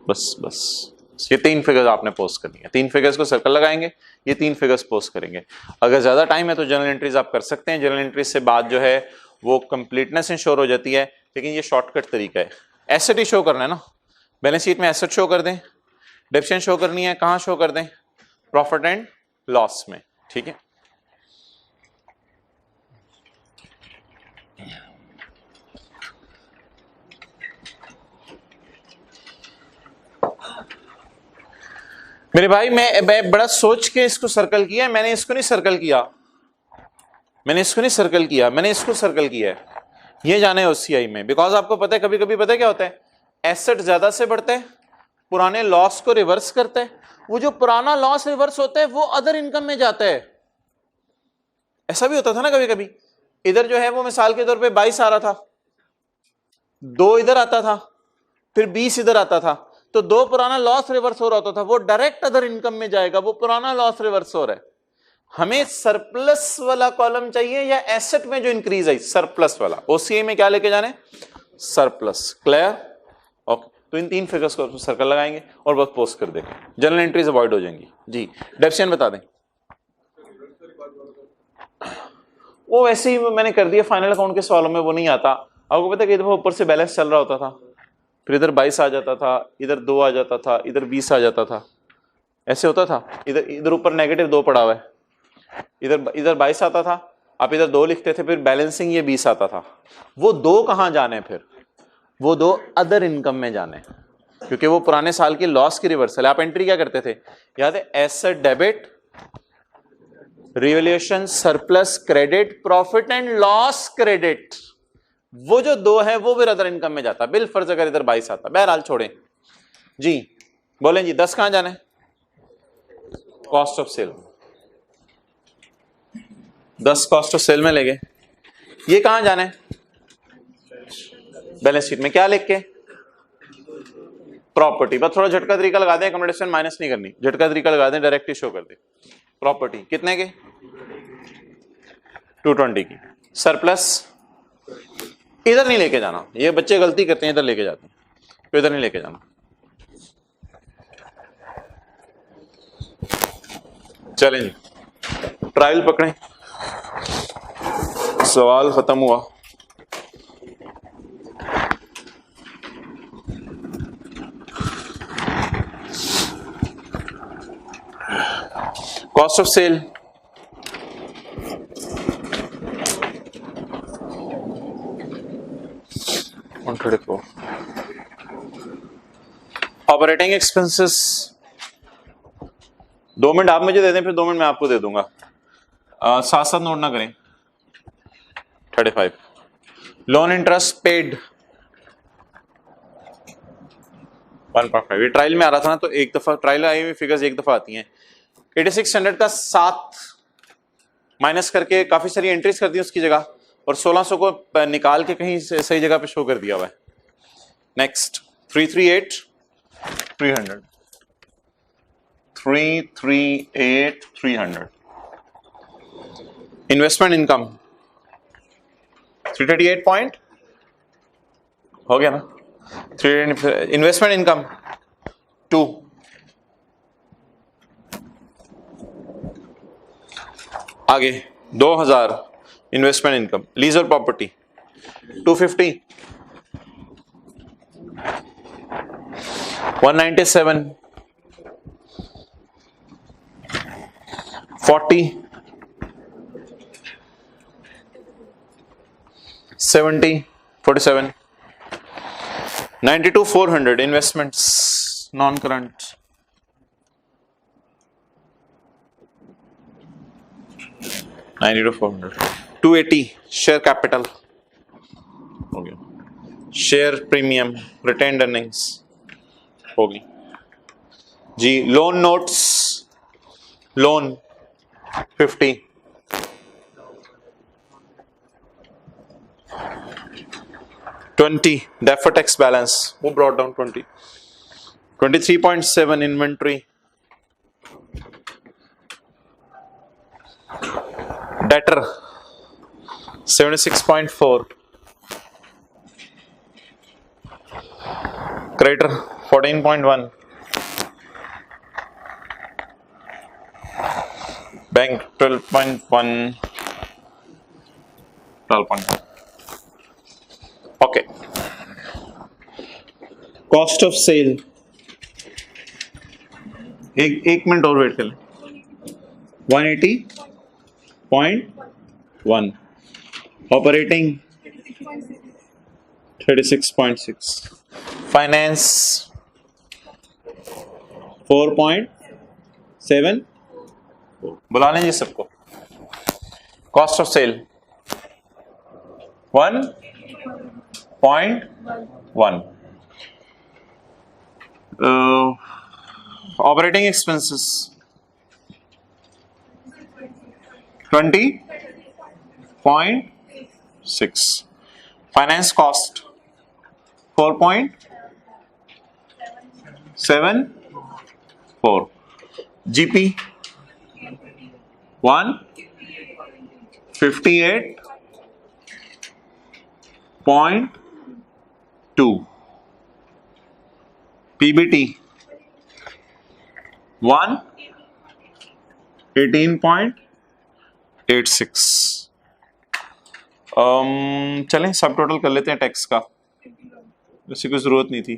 बस ये 3 फिगर्स आपने पोस्ट करनी है. 3 फिगर्स को सर्कल लगाएंगे, ये 3 फिगर्स पोस्ट करेंगे. अगर ज्यादा टाइम है तो जर्नल एंट्रीज आप कर सकते हैं. जर्नल एंट्रीज से बाद जो है वो कंप्लीटनेस इंश्योर हो जाती है, लेकिन ये शॉर्टकट तरीका है. एसेट ही शो करना है ना. बैलेंस शीट में एसेट शो कर दें. डेप्रिसिएशन शो करनी है, कहां शो कर दें? प्रॉफिट एंड लॉस में, ठीक है। मेरे भाई मैं बड़ा सोच के इसको सर्कल किया, मैंने इसको नहीं सर्कल किया, मैंने इसको सर्कल किया है। ये जाने ओसीआई में, बिकॉज आपको पता है कभी कभी पता है क्या होता है, एसेट ज्यादा से बढ़ते हैं, पुराने लॉस को रिवर्स करते हैं, वो जो पुराना लॉस रिवर्स होता है वो अदर इनकम में जाता है। ऐसा भी होता था ना कभी कभी, इधर जो है वो मिसाल के तौर पे 22 आ रहा था, 2 इधर आता था, फिर 20 इधर आता था, तो 2 पुराना लॉस रिवर्स हो रहा होता था, वो डायरेक्ट अदर इनकम में जाएगा, वो पुराना लॉस रिवर्स हो रहा है। हमें सरप्लस वाला कॉलम चाहिए या एसेट में जो इंक्रीज है, सरप्लस वाला। ओसीआई में क्या लेके जाने, सरप्लस। क्लियर? ओके, तो इन 3 फिगर्स को सर्कल लगाएंगे और बस पोस्ट कर देंगे, जनरल एंट्रीज अवॉइड हो जाएंगी। जी डेफिशिएंट बता दें। वो वैसे ही मैंने कर दिया, फाइनल अकाउंट के सवालों में वो नहीं आता। आपको पता है कि दफा ऊपर से बैलेंस चल रहा होता था, फिर इधर 22 आ जाता था, इधर 2 आ जाता था, इधर 20 आ जाता था, ऐसे होता था। इधर ऊपर -2 पड़ा हुआ है, इधर 22 आता था, आप इधर 2 लिखते थे, फिर बैलेंसिंग ये 20 आता था। वो 2 कहां जाने, फिर वो 2 अदर इनकम में जाने, क्योंकि वो पुराने साल की लॉस की रिवर्सल। आप एंट्री क्या करते थे, याद है, asset debit, revaluation, surplus credit, profit and loss credit. वो जो 2 है वो फिर अदर इनकम में जाता, बिल फर्ज अगर इधर 22 आता। बहरहाल छोड़ें जी, बोलें जी 10 कहां जाना है, cost of sale. 10 cost of sale में ले गए। ये कहां जाना है, बैलेंस शीट में। क्या लिख के, प्रॉपर्टी। बस थोड़ा झटका तरीका लगा दें, अकोमोडेशन माइनस नहीं करनी, झटका तरीका लगा दें, डायरेक्ट ही शो कर दे। प्रॉपर्टी कितने के, 220 की। सरप्लस इधर नहीं लेके जाना, ये बच्चे गलती करते हैं, इधर लेके जाते हैं, तो इधर नहीं लेके जाना। चलें जी, ट्रायल पकड़ें, सवाल खत्म हुआ। Cost of sale, operating expenses. 2 minute आप मुझे दे दें, फिर 2 मिनट मैं आपको दे दूंगा, साथ साथ नोट ना करें। 35 लोन इंटरेस्ट पेड 1.5। ये ट्रायल में आ रहा था ना, तो एक दफा ट्रायल आई हुई फिगर्स एक दफा आती हैं। 8600 का 7 माइनस करके काफी सारी एंट्रीज कर दी उसकी जगह, और 1600 को निकाल के कहीं सही जगह पे शो कर दिया हुआ है। नेक्स्ट 338 300 338 300। इन्वेस्टमेंट इनकम 338 पॉइंट हो गया ना। इन्वेस्टमेंट इनकम 2, आगे 2000। इन्वेस्टमेंट इनकम, लीज और property 250, 197, 40, 70, 47, 92, 400। Investments non current 92, 400, 280। Share capital हो गया, शेयर प्रीमियम, रिटेन्ड अर्निंग्स होगी जी। Loan notes, loan 50, deferred tax balance वो brought down 20, 23.7 inventory, debtor 76.4, creditor 14.1, bank 12.1, 12.1। Okay, cost of sale, एक minute और wait कर लें। 180.1. Operating 36.6. Finance 4.7. बुला लेंगे सबको. Cost of sale 1.1. Operating expenses 20.6. Finance cost 4.74. GP 158.2. PBT 118.86. चलें सब टोटल कर लेते हैं टैक्स का, वैसे कोई जरूरत नहीं थी.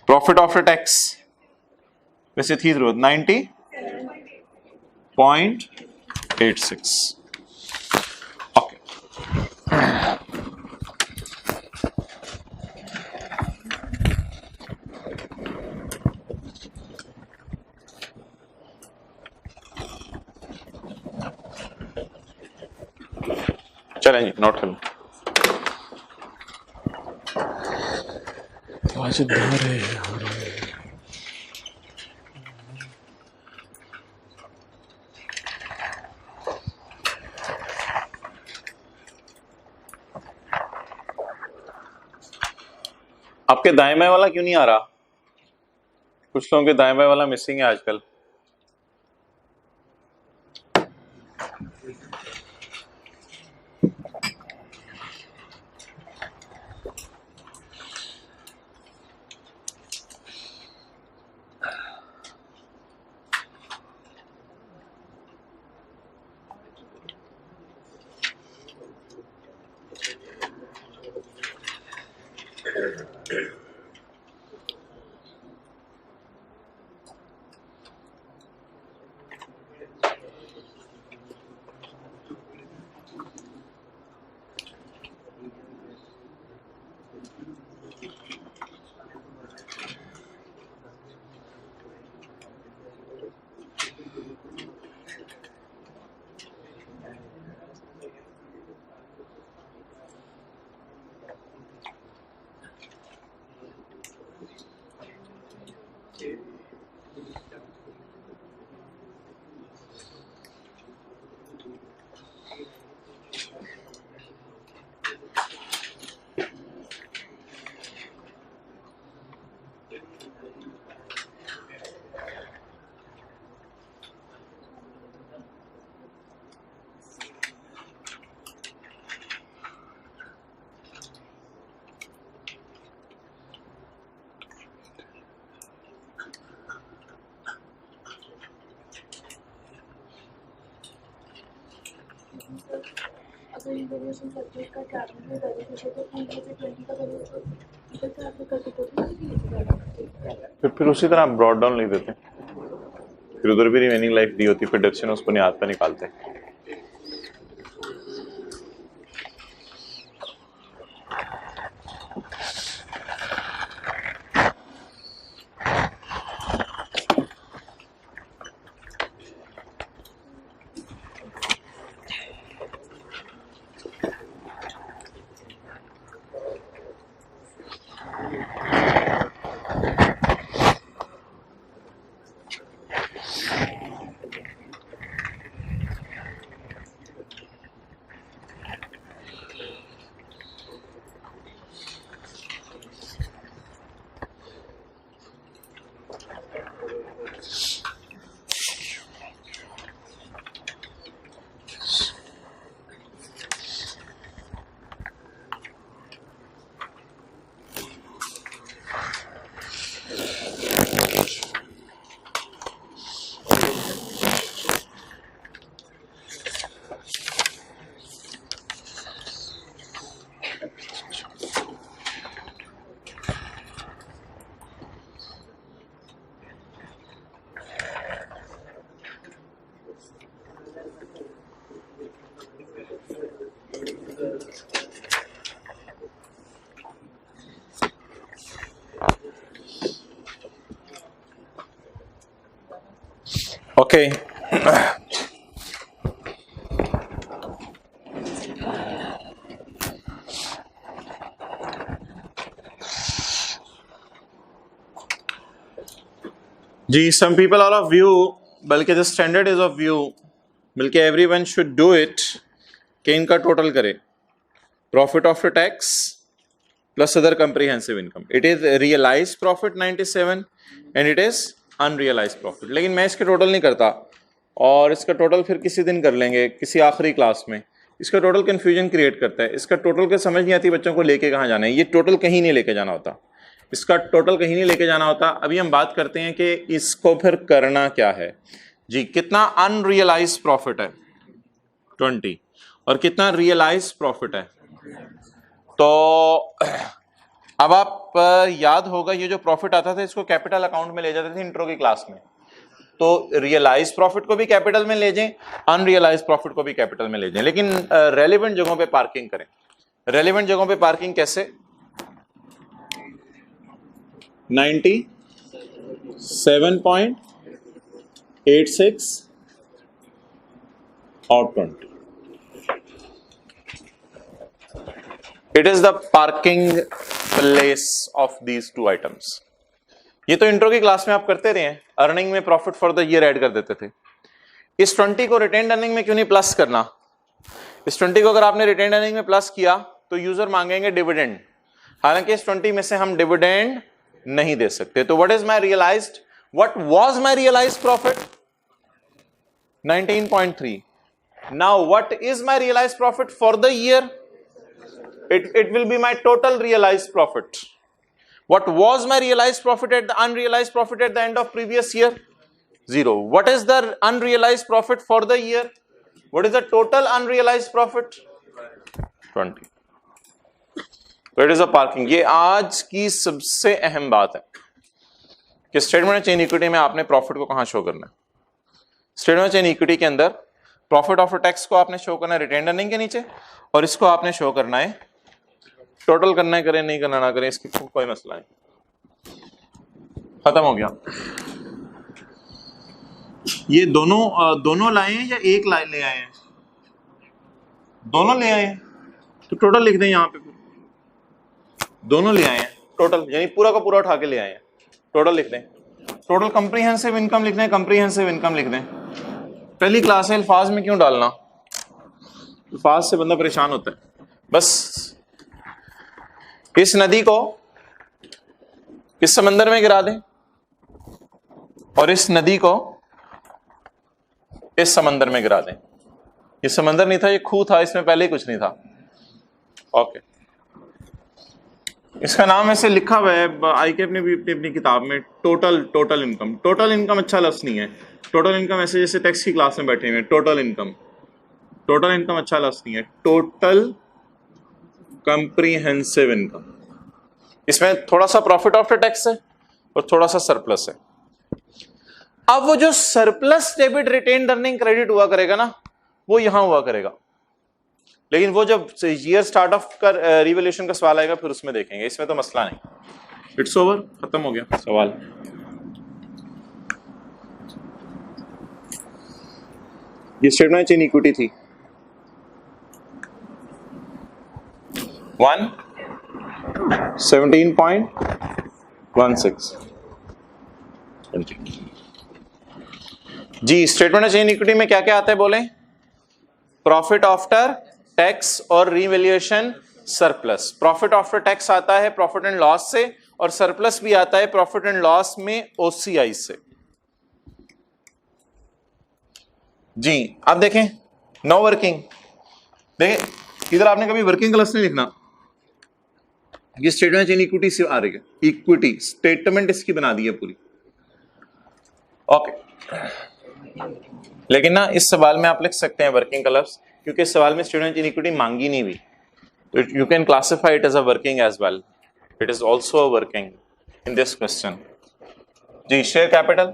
प्रॉफिट आफ्टर टैक्स वैसे थी जरूरत 90.86. ओके. चलें जी नोट कर लो. आपके दाएं बाएं वाला क्यों नहीं आ रहा? कुछ लोगों के दाएं बाएं वाला मिसिंग है आजकल. अगर इवैल्यूएशन सब्जेक्ट का कैबिन में वैल्यूएशन तो 3 से 20 का वैल्यूएशन इधर से आपने करके तो फिर उसी तरह ब्रॉड डाउन लिख देते. फिर उधर भी रिमेनिंग लाइफ दी होती, फिर डिडक्शन उसको नहीं हाथ पे निकालते. ओके जी, some people are of view, बल्कि the standard is of view, बल्कि everyone should do it, कि इनका टोटल करे profit after tax plus other comprehensive income. It is realise profit 97 and it is unrealise profit. लेकिन मैं इसके total नहीं करता, और इसका टोटल फिर किसी दिन कर लेंगे, किसी आखिरी क्लास में. इसका टोटल कन्फ्यूजन क्रिएट करता है. इसका टोटल का समझ नहीं आती बच्चों को लेके कहाँ जाना है. ये टोटल कहीं नहीं लेके जाना होता, इसका टोटल कहीं नहीं लेके जाना होता. अभी हम बात करते हैं कि इसको फिर करना क्या है. जी, कितना अनरियलाइज प्रॉफिट है 20 और कितना रियलाइज प्रॉफिट है. तो अब आप याद होगा ये जो प्रॉफिट आता था इसको कैपिटल अकाउंट में ले जाते थे इंट्रो की क्लास में. तो रियलाइज प्रॉफिट को भी कैपिटल में ले जाएं, अनरियलाइज प्रॉफिट को भी कैपिटल में ले जाएं, लेकिन रेलेवेंट जगहों पे पार्किंग करें. रेलेवेंट जगहों पे पार्किंग कैसे? 97.86 और 20. It is the parking place of these two items. ये तो इंट्रो की क्लास में आप करते रहे हैं. अर्निंग में profit for the year add कर देते थे. इस 20 को रिटेन अर्निंग में क्यों नहीं प्लस करना? इस 20 को अगर आपने रिटेन अर्निंग में प्लस किया तो यूजर मांगेंगे डिविडेंड, हालांकि इस 20 में से हम डिविडेंड नहीं दे सकते. तो what is my realised, what was my realised profit? 19.3. Now what is my realised profit for the year? It will be my total realized profit. What was my realized profit at the unrealized profit at the end of previous year? 0. What is the unrealized profit for the year? What is the total unrealized profit? 20. So it is a parking. ये आज की सबसे अहम बात है कि statement chain equity में आपने प्रॉफिट को कहां शो करना है. स्टेटमेंट चेन इक्विटी के अंदर प्रॉफिट आफ्टर टैक्स को आपने शो करना है रिटेन अर्निंग के नीचे, और इसको आपने शो करना है टोटल. करना है करें, नहीं करना ना करें, इसकी कोई मसला नहीं. खत्म हो गया. ये दोनों लाए हैं या एक लाए ले आए हैं? दोनों ले आए हैं तो टोटल लिख दें यहां पे. दोनों ले आए हैं टोटल, यानी पूरा का पूरा उठा के ले आए हैं. टोटल लिख दें. टोटल कंप्रीहेंसिव इनकम लिख दें, कंप्रीहेंसिव इनकम लिख दें. पहली क्लास है, अल्फाज में क्यों डालना? अल्फाज से बंदा परेशान होता है. बस इस नदी को इस समंदर में गिरा दें और इस नदी को इस समंदर में गिरा दें. ये समंदर नहीं था, ये खूह था, इसमें पहले ही कुछ नहीं था. ओके, इसका नाम ऐसे लिखा हुआ है आईके अपनी अपनी किताब में, टोटल इनकम. टोटल इनकम अच्छा लफ्ज नहीं है. टोटल इनकम ऐसे जैसे टैक्स की क्लास में बैठे हुए. टोटल इनकम अच्छा लफ्ज नहीं है. Total comprehensive income. इसमें थोड़ा सा प्रॉफिट आफ्टर टैक्स है और थोड़ा सा सरप्लस है. अब वो जो surplus debit retained earning credit हुआ करेगा ना, वो यहां हुआ करेगा. लेकिन वो जब ईयर स्टार्ट ऑफ का रिवैल्यूएशन का सवाल आएगा फिर उसमें देखेंगे. इसमें तो मसला नहीं. इट्स ओवर, खत्म हो गया सवाल. ये स्टेटमेंट चेन इक्विटी थी. 17.16. जी, स्टेटमेंट चेन इक्विटी में क्या क्या आता है बोले? प्रॉफिट आफ्टर टैक्स और revaluation surplus. Profit after tax आता है प्रॉफिट एंड लॉस से, और सरप्लस भी आता है प्रॉफिट एंड लॉस में ओसीआई से. जी, आप देखें नो वर्किंग. देखें इधर आपने कभी वर्किंग क्लास नहीं लिखना. ये स्टेटमेंट इन इक्विटी से आ रही है. इक्विटी स्टेटमेंट इसकी बना दी है पूरी. ओके, लेकिन ना इस सवाल में आप लिख सकते हैं वर्किंग का लफ्ज, क्योंकि इस सवाल में स्टेटमेंट इन इक्विटी मांगी नहीं हुई. तो you can classify it as a working as well. It is also a working in this question. जी, share capital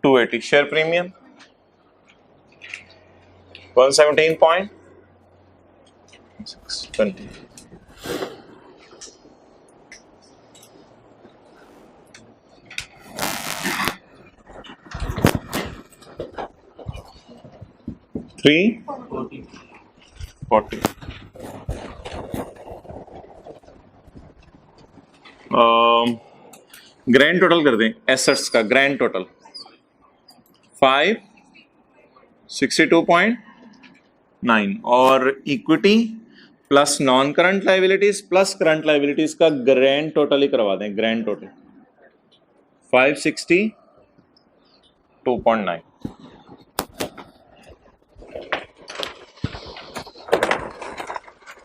280, share premium 117.20. 340. Grand total कर दें एसेट्स का, ग्रैंड टोटल 562.9 और equity plus non current liabilities plus current liabilities का grand total ही करवा दें, grand total 562.9।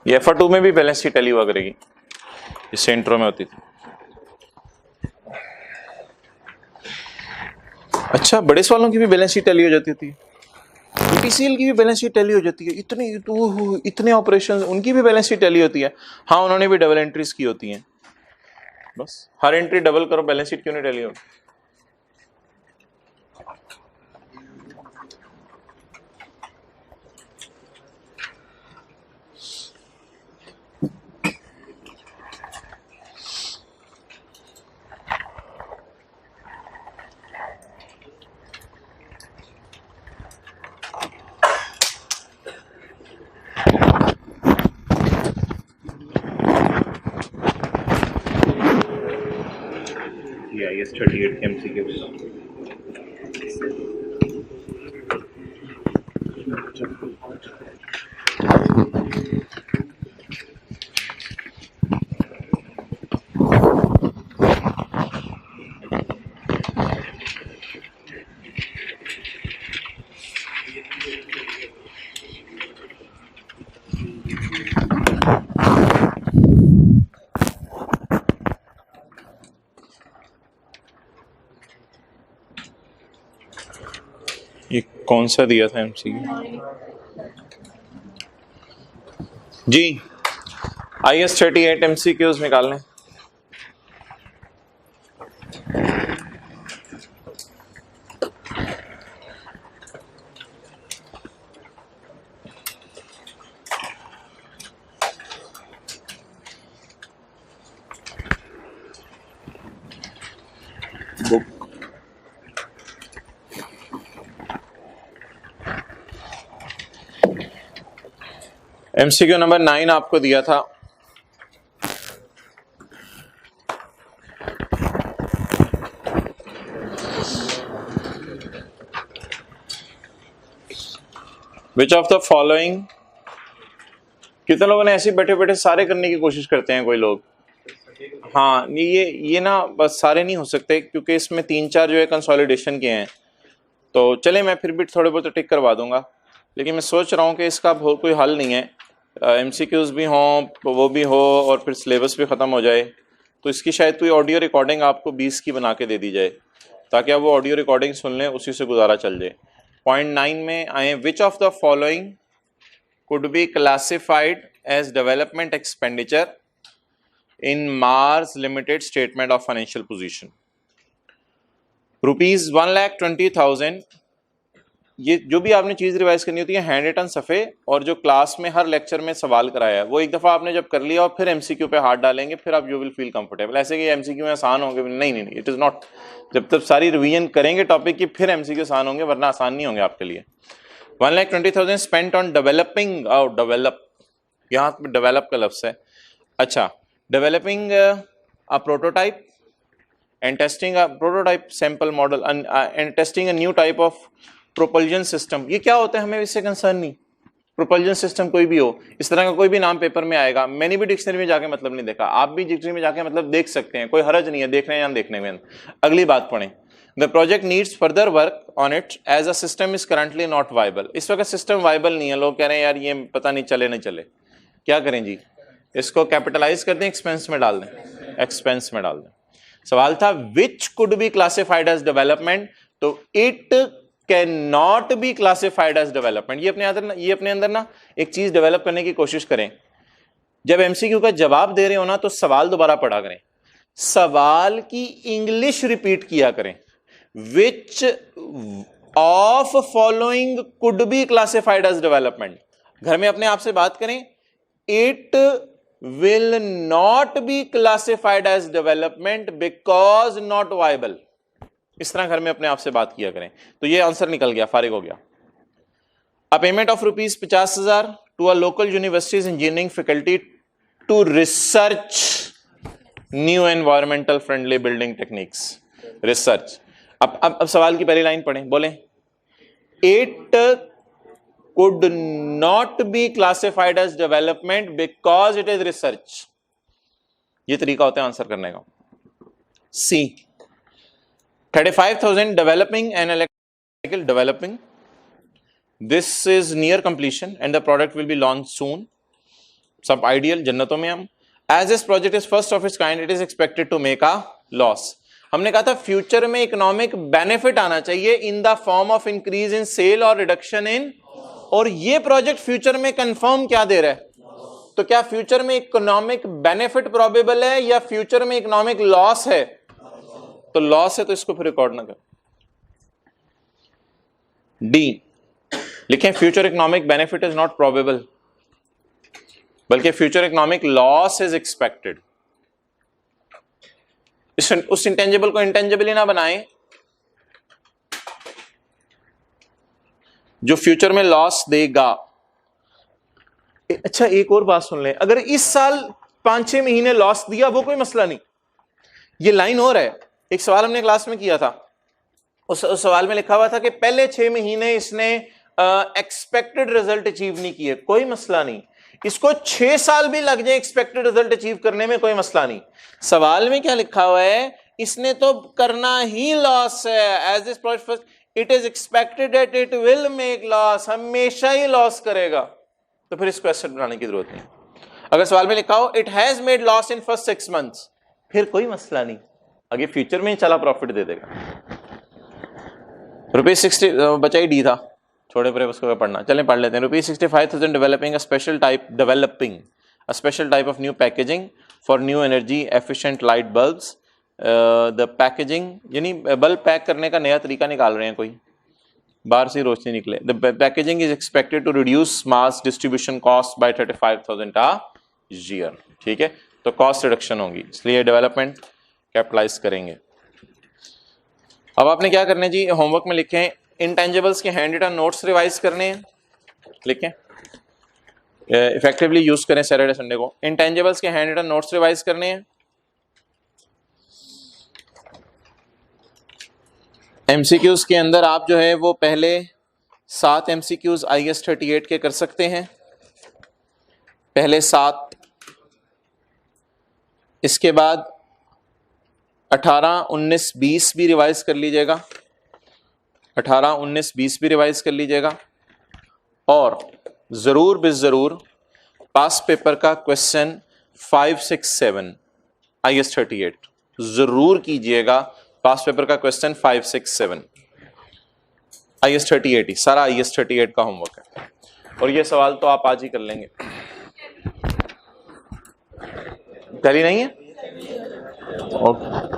ये FR2 में भी बैलेंस शीट टैली हुआ करेगी, इससे इंट्रो में होती थी। अच्छा, बड़े सवालों की भी बैलेंस शीट टैली हो जाती थी, PCL की भी बैलेंस शीट टैली हो जाती है, इतने ऑपरेशन उनकी भी बैलेंस शीट टैली होती है। हाँ, उन्होंने भी डबल एंट्रीज की होती हैं, बस हर एंट्री डबल करो, बैलेंस शीट क्यों नहीं टैली होती? IAS 38 के MCQs। ये कौन सा दिया था MCQ? जी, IAS 38 MCQs निकालने। बुक MCQ नंबर 9 आपको दिया था। विच ऑफ द फॉलोइंग, कितने लोगों ने ऐसे बैठे बैठे सारे करने की कोशिश करते हैं कोई लोग? हाँ, ये ना बस सारे नहीं हो सकते, क्योंकि इसमें 3-4 जो है कंसोलिडेशन के हैं। तो चले, मैं फिर भी थोड़े बहुत टिक करवा दूंगा, लेकिन मैं सोच रहा हूँ कि इसका कोई हल नहीं है। MCQs भी हों, वो भी हो, और फिर सिलेबस भी ख़त्म हो जाए, तो इसकी शायद कोई ऑडियो रिकॉर्डिंग आपको 20 की बना के दे दी जाए, ताकि आप वो ऑडियो रिकॉर्डिंग सुन लें, उसी से गुजारा चल जाए। पॉइंट 9 में आए, which of the following could be classified as development expenditure in Mars limited statement of financial position? ₹1,20,000। ये जो भी आपने चीज रिवाइज करनी होती है, हैंड रिटन सफ़े, और जो क्लास में हर लेक्चर में सवाल कराया है वो एक दफ़ा आपने जब कर लिया और फिर MCQ पे हाथ डालेंगे, फिर आप यू विल फील कंफर्टेबल। ऐसे कि MCQ में आसान होंगे, नहीं नहीं, इट इज़ नॉट। जब तक सारी रिवीजन करेंगे टॉपिक की, फिर MCQ आसान होंगे, वरना आसान नहीं होंगे आपके लिए। 1,20,000 स्पेंट ऑन डेवलपिंग, डेवलप, यहाँ पे डेवलप का लफ्ज़ है। अच्छा, developing a prototype and testing a prototype sample model and testing a new type of propulsion system। ये क्या होता है, हमें इससे कंसर्न नहीं। प्रोपल्जन सिस्टम कोई भी हो, इस तरह का कोई भी नाम पेपर में आएगा, मैंने भी डिक्शनरी में जाके मतलब नहीं देखा, आप भी डिक्शनरी में जाके मतलब देख सकते हैं, कोई हरज नहीं है देखने या देखने में। अगली बात पढ़ें, the project needs further work on it as a system is currently not viable. इस वक्त सिस्टम वाइबल नहीं है, लोग कह रहे हैं यार ये पता नहीं चले नहीं चले, क्या करें जी? इसको कैपिटलाइज कर दें, एक्सपेंस में डाल दें, एक्सपेंस में डाल दें। सवाल था which could be classified as development, तो it can not be classified as development. ये अपने अंदर ना एक चीज डेवलप करने की कोशिश करें। जब MCQ का जवाब दे रहे हो ना, तो सवाल दोबारा पढ़ा करें, सवाल की इंग्लिश रिपीट किया करें। Which of following could be classified as development. घर में अपने आप से बात करें, it will not be classified as development because not viable। इस तरह घर में अपने आप से बात किया करें, तो ये आंसर निकल गया, फारिग हो गया। a payment of rupees 50,000 to a local university's engineering faculty to research new environmental friendly building techniques. Research. अब सवाल की पहली लाइन पढ़ें, बोलें it could not be classified as development because it is research. ये तरीका होता है आंसर करने का. C 35,000 developing an electrical developing. This is near completion and the product will be launched soon. सब ideal जन्नतों में हम. As this project is first of its kind, it is expected to make a loss. हमने कहा था future में economic benefit आना चाहिए in the form of increase in sale और रिडक्शन इन, और ये प्रोजेक्ट फ्यूचर में कंफर्म क्या दे रहा है? तो क्या फ्यूचर में इकोनॉमिक बेनिफिट प्रोबेबल है या फ्यूचर में इकोनॉमिक लॉस है? तो लॉस है, तो इसको फिर रिकॉर्ड ना करें. डी लिखें future economic benefit is not probable, बल्कि future economic loss is expected. उस इंटेंजिबल को इंटेंजिबल ही ना बनाएं जो फ्यूचर में लॉस देगा. अच्छा एक और बात सुन लें, अगर इस साल 5-6 महीने लॉस दिया वो कोई मसला नहीं. ये लाइन और है, एक सवाल हमने क्लास में किया था, उस सवाल में लिखा हुआ था कि पहले 6 महीने इसने एक्सपेक्टेड रिजल्ट अचीव नहीं किए, कोई मसला नहीं. इसको 6 साल भी लग जाए एक्सपेक्टेड रिजल्ट अचीव करने में, कोई मसला नहीं. सवाल में क्या लिखा हुआ है? इसने तो करना ही लॉस है. As this project first it is expected that it will make loss, हमेशा ही लॉस करेगा, तो फिर इसको एसेट बनाने की जरूरत नहीं. अगर सवाल में लिखा हो it has made loss in first 6 months, फिर कोई मसला नहीं, आगे फ्यूचर में चला प्रॉफिट दे देगा. ₹60 बचा ही डी था, छोड़े परे उसको पढ़ना. चलें पढ़ लेते हैं. ₹65,000 developing a special type of new packaging for new energy efficient light bulbs. The packaging यानी बल्ब पैक करने का नया तरीका निकाल रहे हैं, कोई बाहर से रोशनी निकले. The packaging is expected to reduce mass distribution cost by 35,000 a year. ठीक है, तो कॉस्ट रिडक्शन होगी, इसलिए डेवलपमेंट कैपिटलाइज करेंगे. अब आपने क्या करना है जी, होमवर्क में लिखें इंटेंजिबल्स के हैंड रिटन नोट्स रिवाइज करने हैं. लिखें इफेक्टिवली यूज करें सैटरडे संडे को. इंटेंजिबल्स के हैंड रिटन नोट्स रिवाइज करने हैं. एमसीक्यूज के अंदर आप जो है वो पहले 7 एमसीक्यूज IS 38 के कर सकते हैं, पहले 7. इसके बाद 18, 19, 20 भी रिवाइज कर लीजिएगा. 18, 19, 20 भी रिवाइज कर लीजिएगा. और जरूर बेजरूर पास पेपर का क्वेश्चन 5, 6, 7 IS 38 जरूर कीजिएगा. पास पेपर का क्वेश्चन 5, 6, 7 IS 38 ही सारा IS 38 का होमवर्क है, और ये सवाल तो आप आज ही कर लेंगे. टैली नहीं है? ओके.